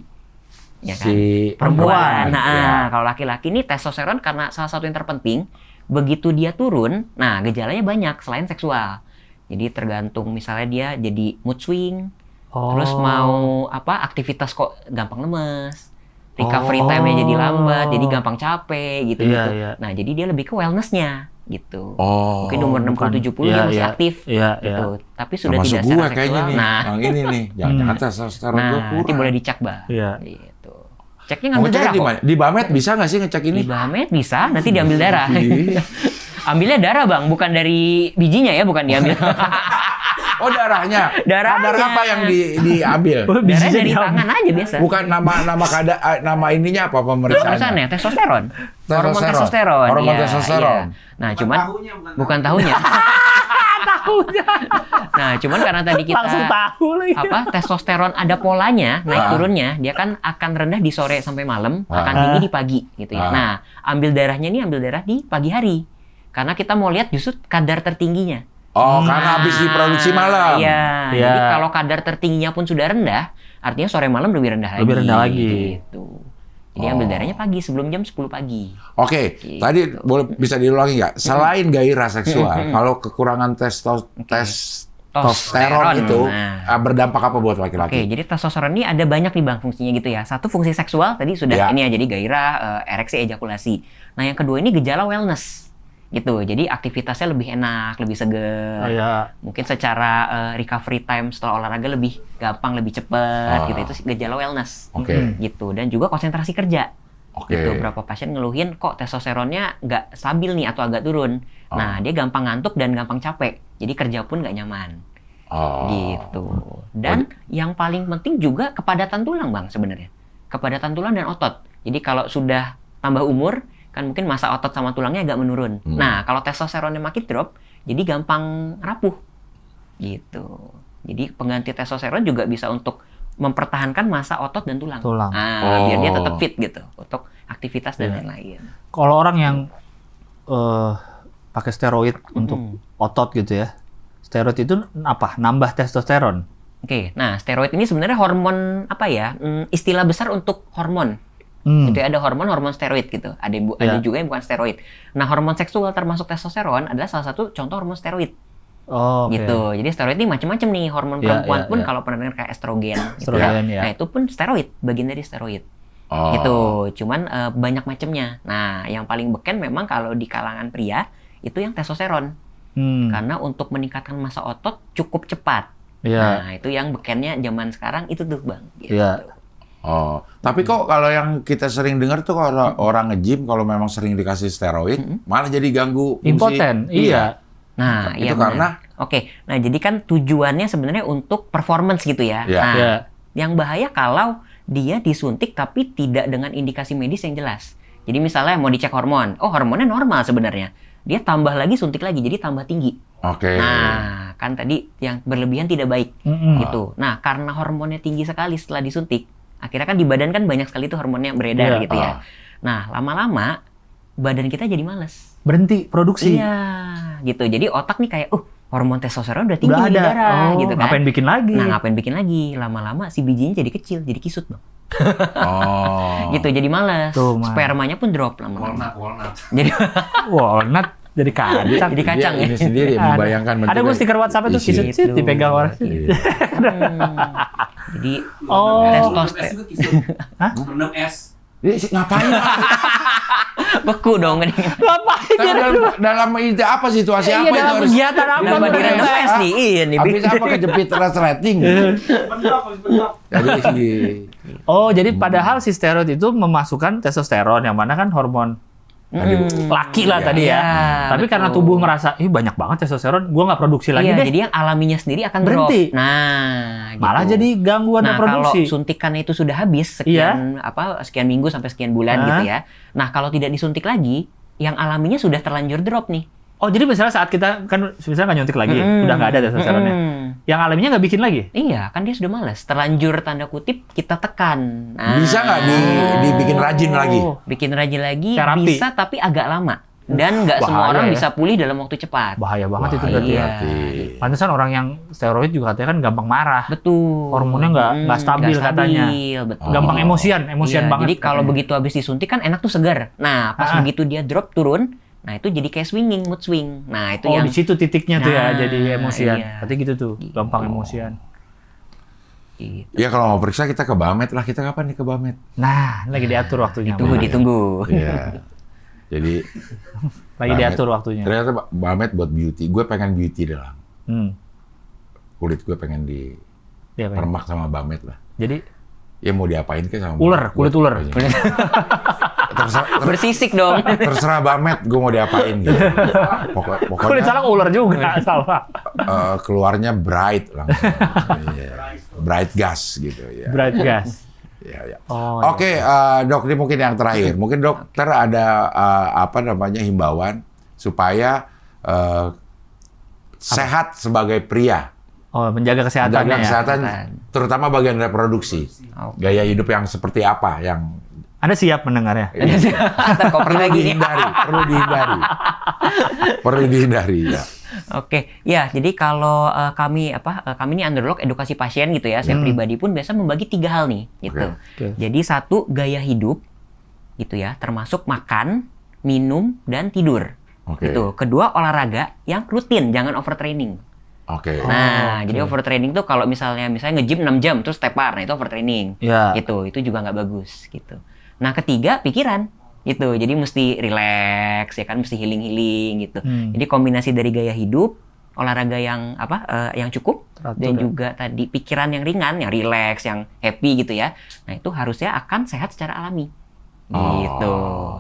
Ya kan? Si Perempuan. perempuan, Nah, ya. kalau laki-laki ini testosteron karena salah satu yang terpenting, begitu dia turun, nah gejalanya banyak selain seksual. Jadi tergantung misalnya dia jadi mood swing, terus mau aktivitas kok gampang lemes. Recovery time-nya jadi lambat, jadi gampang capek gitu. Iya, iya. Nah, jadi dia lebih ke wellness-nya gitu. Oh. Mungkin umur 60-70 dia masih aktif gitu. Tapi sudah Termasuk tidak secara gua seksual. kayaknya nih. Nah, Yang ini nih, jangan testosteron gua kurang. nanti boleh dicek, Bang. Iya. Gitu. Ceknya Mau ngambil ngecek darah di kok. mana? Di Bamet bisa nggak sih ngecek ini? Di Bamet bisa, nanti diambil darah. Iya. Ambilnya darah, Bang, bukan dari bijinya ya, bukan diambil. Oh, darahnya. Darahnya. Kadar apa yang diambil? Darah dari tangan aja biasa. Bukan nama ininya apa pemeriksaannya? Perusahaannya testosteron. Hormon Testosteron. testosteron. Hormon Iya, testosteron. iya. Nah, cuman bukan tahunya. Nah, cuman karena tadi kita Langsung tahu lagi. testosteron ada polanya naik turunnya, dia kan akan rendah di sore sampai malam, akan tinggi di pagi gitu ya. Nah, ambil darah di pagi hari. Karena kita mau lihat justru kadar tertingginya. Oh, karena habis diproduksi malam. Iya. Iya. Jadi kalau kadar tertingginya pun sudah rendah, artinya sore malam lebih rendah lagi. Lebih rendah lagi. Gitu. Jadi ambil darahnya pagi sebelum jam 10 pagi. Oke, Gitu. tadi boleh bisa diulangi nggak? Selain gairah seksual, kalau kekurangan testosteron itu Nah. berdampak apa buat Oke, laki-laki? jadi testosteron ini ada banyak nih Bang fungsinya gitu ya. Satu fungsi seksual tadi sudah Ya. ini ya, jadi gairah, ereksi, ejakulasi. Nah, yang kedua ini gejala wellness. Gitu. Jadi aktivitasnya lebih enak, lebih seger. Iya. Mungkin secara recovery time setelah olahraga lebih gampang, lebih cepat gitu. Itu gejala wellness. Oke. Gitu. Dan juga konsentrasi kerja. Oke. Gitu. Berapa pasien ngeluhin kok testosteronnya nggak stabil nih atau agak turun. Nah, dia gampang ngantuk dan gampang capek. Jadi kerja pun nggak nyaman. Gitu. Dan yang paling penting juga kepadatan tulang, Bang, sebenarnya. Kepadatan tulang dan otot. Jadi kalau sudah tambah umur, kan mungkin massa otot sama tulangnya agak menurun. Nah, kalau testosteronnya makin drop, jadi gampang rapuh. Gitu. Jadi pengganti testosteron juga bisa untuk mempertahankan massa otot dan tulang. Biar dia tetap fit gitu untuk aktivitas dan lain-lain. Kalau orang yang pakai steroid untuk otot gitu ya, steroid itu apa? Nambah testosteron. Oke, nah steroid ini sebenarnya hormon apa ya? Istilah besar untuk hormon. Itu ada hormon steroid gitu. Ada juga yang bukan steroid. Nah, hormon seksual termasuk testosteron adalah salah satu contoh hormon steroid. Oh, oke. Gitu. Jadi steroid ini macam-macam nih. Hormon perempuan pun kalau pernah dengar kayak estrogen. Gitu ya. Nah, itu pun steroid, bagian dari steroid. Gitu. Cuman banyak macamnya. Nah, yang paling beken memang kalau di kalangan pria itu yang testosteron. Karena untuk meningkatkan massa otot cukup cepat. Nah, itu yang bekennya zaman sekarang itu tuh, Bang. Gitu. Tapi kok kalau yang kita sering dengar tuh kalau orang nge-gym kalau memang sering dikasih steroid malah jadi ganggu fungsi. Impoten. Iya. Nah, itu iya karena Oke. Nah, jadi kan tujuannya sebenarnya untuk performance gitu ya. Iya. Nah, Iya. yang bahaya kalau dia disuntik tapi tidak dengan indikasi medis yang jelas. Jadi misalnya mau dicek hormon, hormonnya normal sebenarnya. Dia tambah lagi suntik lagi jadi tambah tinggi. Oke. Nah, kan tadi yang berlebihan tidak baik gitu. Nah, karena hormonnya tinggi sekali setelah disuntik, akhirnya kan di badan kan banyak sekali tuh hormonnya beredar gitu ya. Nah, lama-lama badan kita jadi males. Berhenti produksi. Iya, gitu. Jadi otak nih kayak, hormon testosteron udah tinggi di darah, gitu kan. Ngapain bikin lagi? Nah, ngapain bikin lagi? Lama-lama si bijinya jadi kecil, jadi kisut, Bang. Gitu, jadi males. Tuh, Mas. Spermanya pun drop lama-lama. Walnut. Jadi Walnut jadi kacang. jadi kacang Dia ya. ini sendiri membayangkan Ada gue stiker WhatsApp itu isi. kisut dipegang orang. Iya. Jadi Testosteron. testosteron Rendam es. Dia ngapain? beku dong gini. Ngapain Tapi dalam itu apa situasi apa itu dalam harus? kegiatan apa? Nambah tuh? direndam es nih. Iya nih. Habis apa kejepit resleting? Jadi Jadi padahal si steroid itu memasukkan testosteron yang mana kan hormon laki lah Iya. tadi ya. Iya, Tapi betul. karena tubuh merasa, banyak banget testosteron, gua nggak produksi lagi Iya, deh. jadi yang alaminya sendiri akan Berhenti. drop. Nah, gitu. Malah jadi gangguan Nah, kalau reproduksi. suntikannya itu sudah habis sekian minggu sampai sekian bulan gitu ya. Nah, kalau tidak disuntik lagi, yang alaminya sudah terlanjur drop nih. Oh, jadi misalnya saat kita kan misalnya nggak nyuntik lagi, udah nggak ada testosteronnya. Yang alaminya nggak bikin lagi? Iya, kan dia sudah malas. Terlanjur tanda kutip kita tekan. Nah, bisa nggak dibikin rajin lagi? bikin rajin lagi Terapi. bisa tapi agak lama. Dan nggak semua Bahaya orang ya. bisa pulih dalam waktu cepat. Bahaya banget itu Bahaya berarti ya. berarti. Pantesan orang yang steroid juga katanya kan gampang marah. Betul. Hormonnya nggak stabil katanya. Betul. Gampang emosian Iya, banget. jadi kalau katanya. begitu habis disuntik kan enak tuh segar. Nah, pas begitu dia drop turun, nah itu jadi kayak swinging, mood swing. Nah, itu yang di situ titiknya tuh ya, Nah, jadi emosian. iya. Berarti gitu tuh, gampang emosian. gitu. Ya kalau mau periksa kita ke Bamet lah. Kita kapan nih ke Bamet? Nah, ini lagi diatur waktunya. Bang. Ditunggu. Iya. Jadi Lagi diatur waktunya. ternyata Bamet buat beauty. Gue pengen beauty doang. Kulit gue pengen Iya, Pak. permak sama Bamet lah. Jadi Ya mau diapain ke sama ular, Bamet. kulit ular. Bersisik dong. Terserah Bamet, gue mau diapain gitu. Kulit Pokoknya salah ular juga, salah. keluarnya bright langsung. Iya. Bright gas gitu ya. Bright gas. Ya, ya. Oh, Oke, Dok, ini mungkin yang terakhir. Mungkin dokter ada himbauan supaya sehat sebagai pria. Oh, menjaga kesehatannya Menjaga ya. kesehatan, terutama bagian reproduksi. Oke. Gaya hidup yang seperti apa yang Anda siap mendengarnya? Ntar kopi perlu lagi nih. dihindari, perlu dihindari ya. Oke, ya jadi kalau kami ini Underdog edukasi pasien gitu ya. Saya pribadi pun biasa membagi 3 hal nih gitu. Oke. Jadi 1 gaya hidup gitu ya, termasuk makan, minum dan tidur. Oke. Gitu. Kedua olahraga yang rutin, jangan overtraining. Oke. Nah, oke. jadi overtraining tuh kalau misalnya nge-gym 6 jam terus tepar, nah itu overtraining. Ya. Gitu, itu juga nggak bagus gitu. Nah, ketiga pikiran gitu. Jadi mesti relax ya kan, mesti healing gitu. Jadi kombinasi dari gaya hidup, olahraga yang yang cukup Teratur, dan ya. juga tadi pikiran yang ringan, yang relax, yang happy gitu ya. Nah, itu harusnya akan sehat secara alami. Gitu.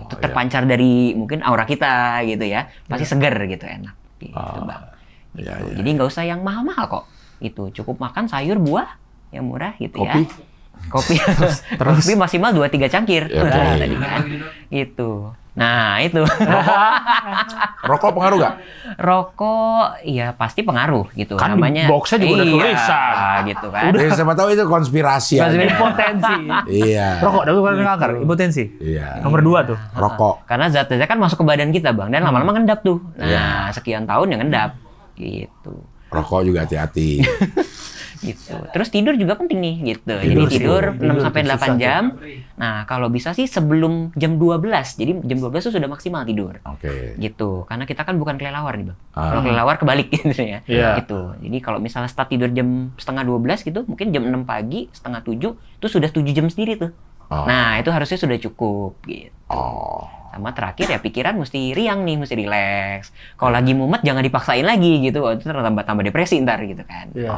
Itu iya. terpancar dari mungkin aura kita gitu ya. Pasti seger gitu, enak gitu, Bang. Gitu. Iya, iya. Jadi nggak usah yang mahal-mahal kok. Itu cukup makan sayur, buah yang murah gitu Kopi? ya. Kopi kopi maksimal 2-3 cangkir. Ya, oke. Nah, tadi kan. Gitu. Nah, itu. Rokok pengaruh nggak? Rokok ya pasti pengaruh gitu. Kan di namanya boxnya juga ada tulisan. gitu kan. Ya, siapa tahu itu konspirasi aja. Impotensi. Iya. Rokok dapat kanker, impotensi. Iya. Nomor 2 tuh. Rokok. Karena zat-zatnya kan masuk ke badan kita, Bang, dan lama-lama ngendap tuh. Nah, Iya. sekian tahun yang ngendap. Gitu. Rokok juga hati-hati. Gitu. Terus tidur juga penting nih gitu. Tidur Jadi sih. tidur 6 Tidur sampai tuh 8 susah jam. Nah, kalau bisa sih sebelum jam 12. Jadi jam 12 itu sudah maksimal tidur. Oke. Gitu. Karena kita kan bukan kelelawar nih, Bang. Ah. Kalau kelelawar kebalik gitu ya. Iya. Gitu. Jadi kalau misalnya start tidur jam setengah 12 gitu, mungkin jam 6 pagi, setengah 7 itu sudah 7 jam sendiri tuh. Oh. Nah, itu harusnya sudah cukup gitu. Oh. Sama terakhir ya pikiran mesti riang nih, mesti rileks. Kalau lagi mumet jangan dipaksain lagi gitu. Oh, itu tambah depresi ntar gitu kan. Iya.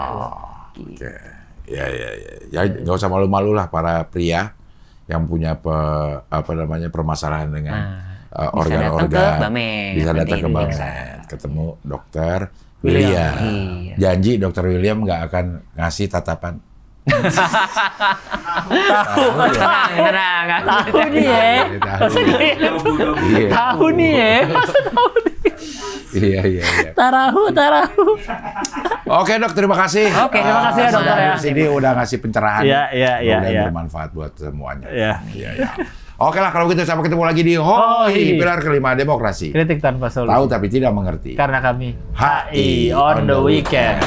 Gitu. Oke. Ya, nggak usah malu-malu lah para pria yang punya permasalahan dengan Nah, organ-organ. bisa datang ke Bamet. Bisa datang Penting ke diperiksa. Bamet. Ketemu dokter William. Iya. Janji dokter William nggak akan ngasih tatapan. Tenang. Tahu nih ya. Iya. Tahu nih ya. Iya. Tarahu. Oke dok, terima kasih. Oke, terima kasih ya, dokter, ya. Di sini udah ngasih pencerahan. Iya. Mudah-mudahan bermanfaat buat semuanya. Iya. Iya. Oke lah kalau gitu sampai ketemu lagi di HOI, pilar kelima demokrasi. Kritik tanpa solusi. Tahu tapi tidak mengerti. Karena kami HI on the weekend.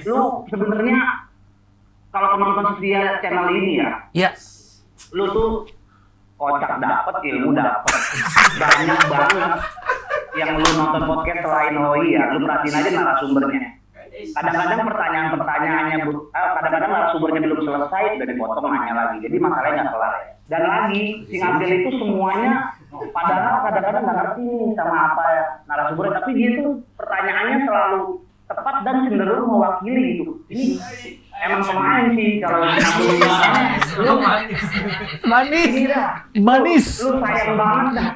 Lu sebenarnya kalau penonton setia channel ini ya, Ya. lu tuh kocak dapet, ilmu dapet. Banyak banget yang lu nonton podcast selain HOI ya, lu perhatiin aja narasumbernya. Kadang-kadang pertanyaan-pertanyaannya, kadang-kadang narasumbernya belum selesai, udah dipotong nanya lagi. Jadi masalahnya nggak kelar ya. Dan lagi, si Abdel itu semuanya, padahal kadang-kadang nggak ngerti nih sama apa ya narasumbernya, tapi dia tuh pertanyaannya selalu tepat dan cenderung mewakili gitu. Ini emang pemain sih kalau lu Manis. ini dah. Manis. Lu sayang banget dah.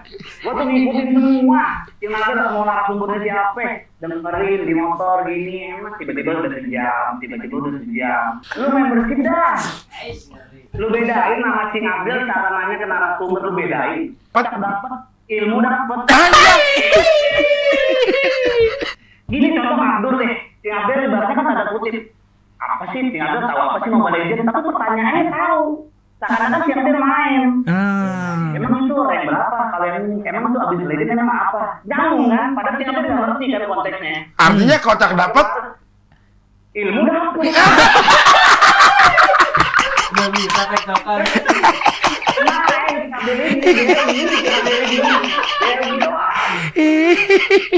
Gua tuh ngikutin semua. Kira-kira mau narasumbernya siapa? Dengerin di motor gini, emang tiba-tiba udah sejam. Lu membership dah. Lu bedain nama Cing Abdel, cara nanya ke narasumber lu bedain. Dapat ilmu dapat. Gini contoh Abdul deh. Cing Abdel ibaratnya kan tanda kutip. Apa sih Cing Abdel tahu apa sih Mobile Legends? Tapi pertanyaannya tahu. Seakan-akan Cing Abdel main. Emang itu rank berapa? Kalian emang itu abis Legends emang apa? Nyambung kan? Padahal Cing Abdel nggak ngerti kan konteksnya. Artinya kocak dapat. Ilmu dapat. Nggak bisa tektokan. Nah, Cing Abdel ini.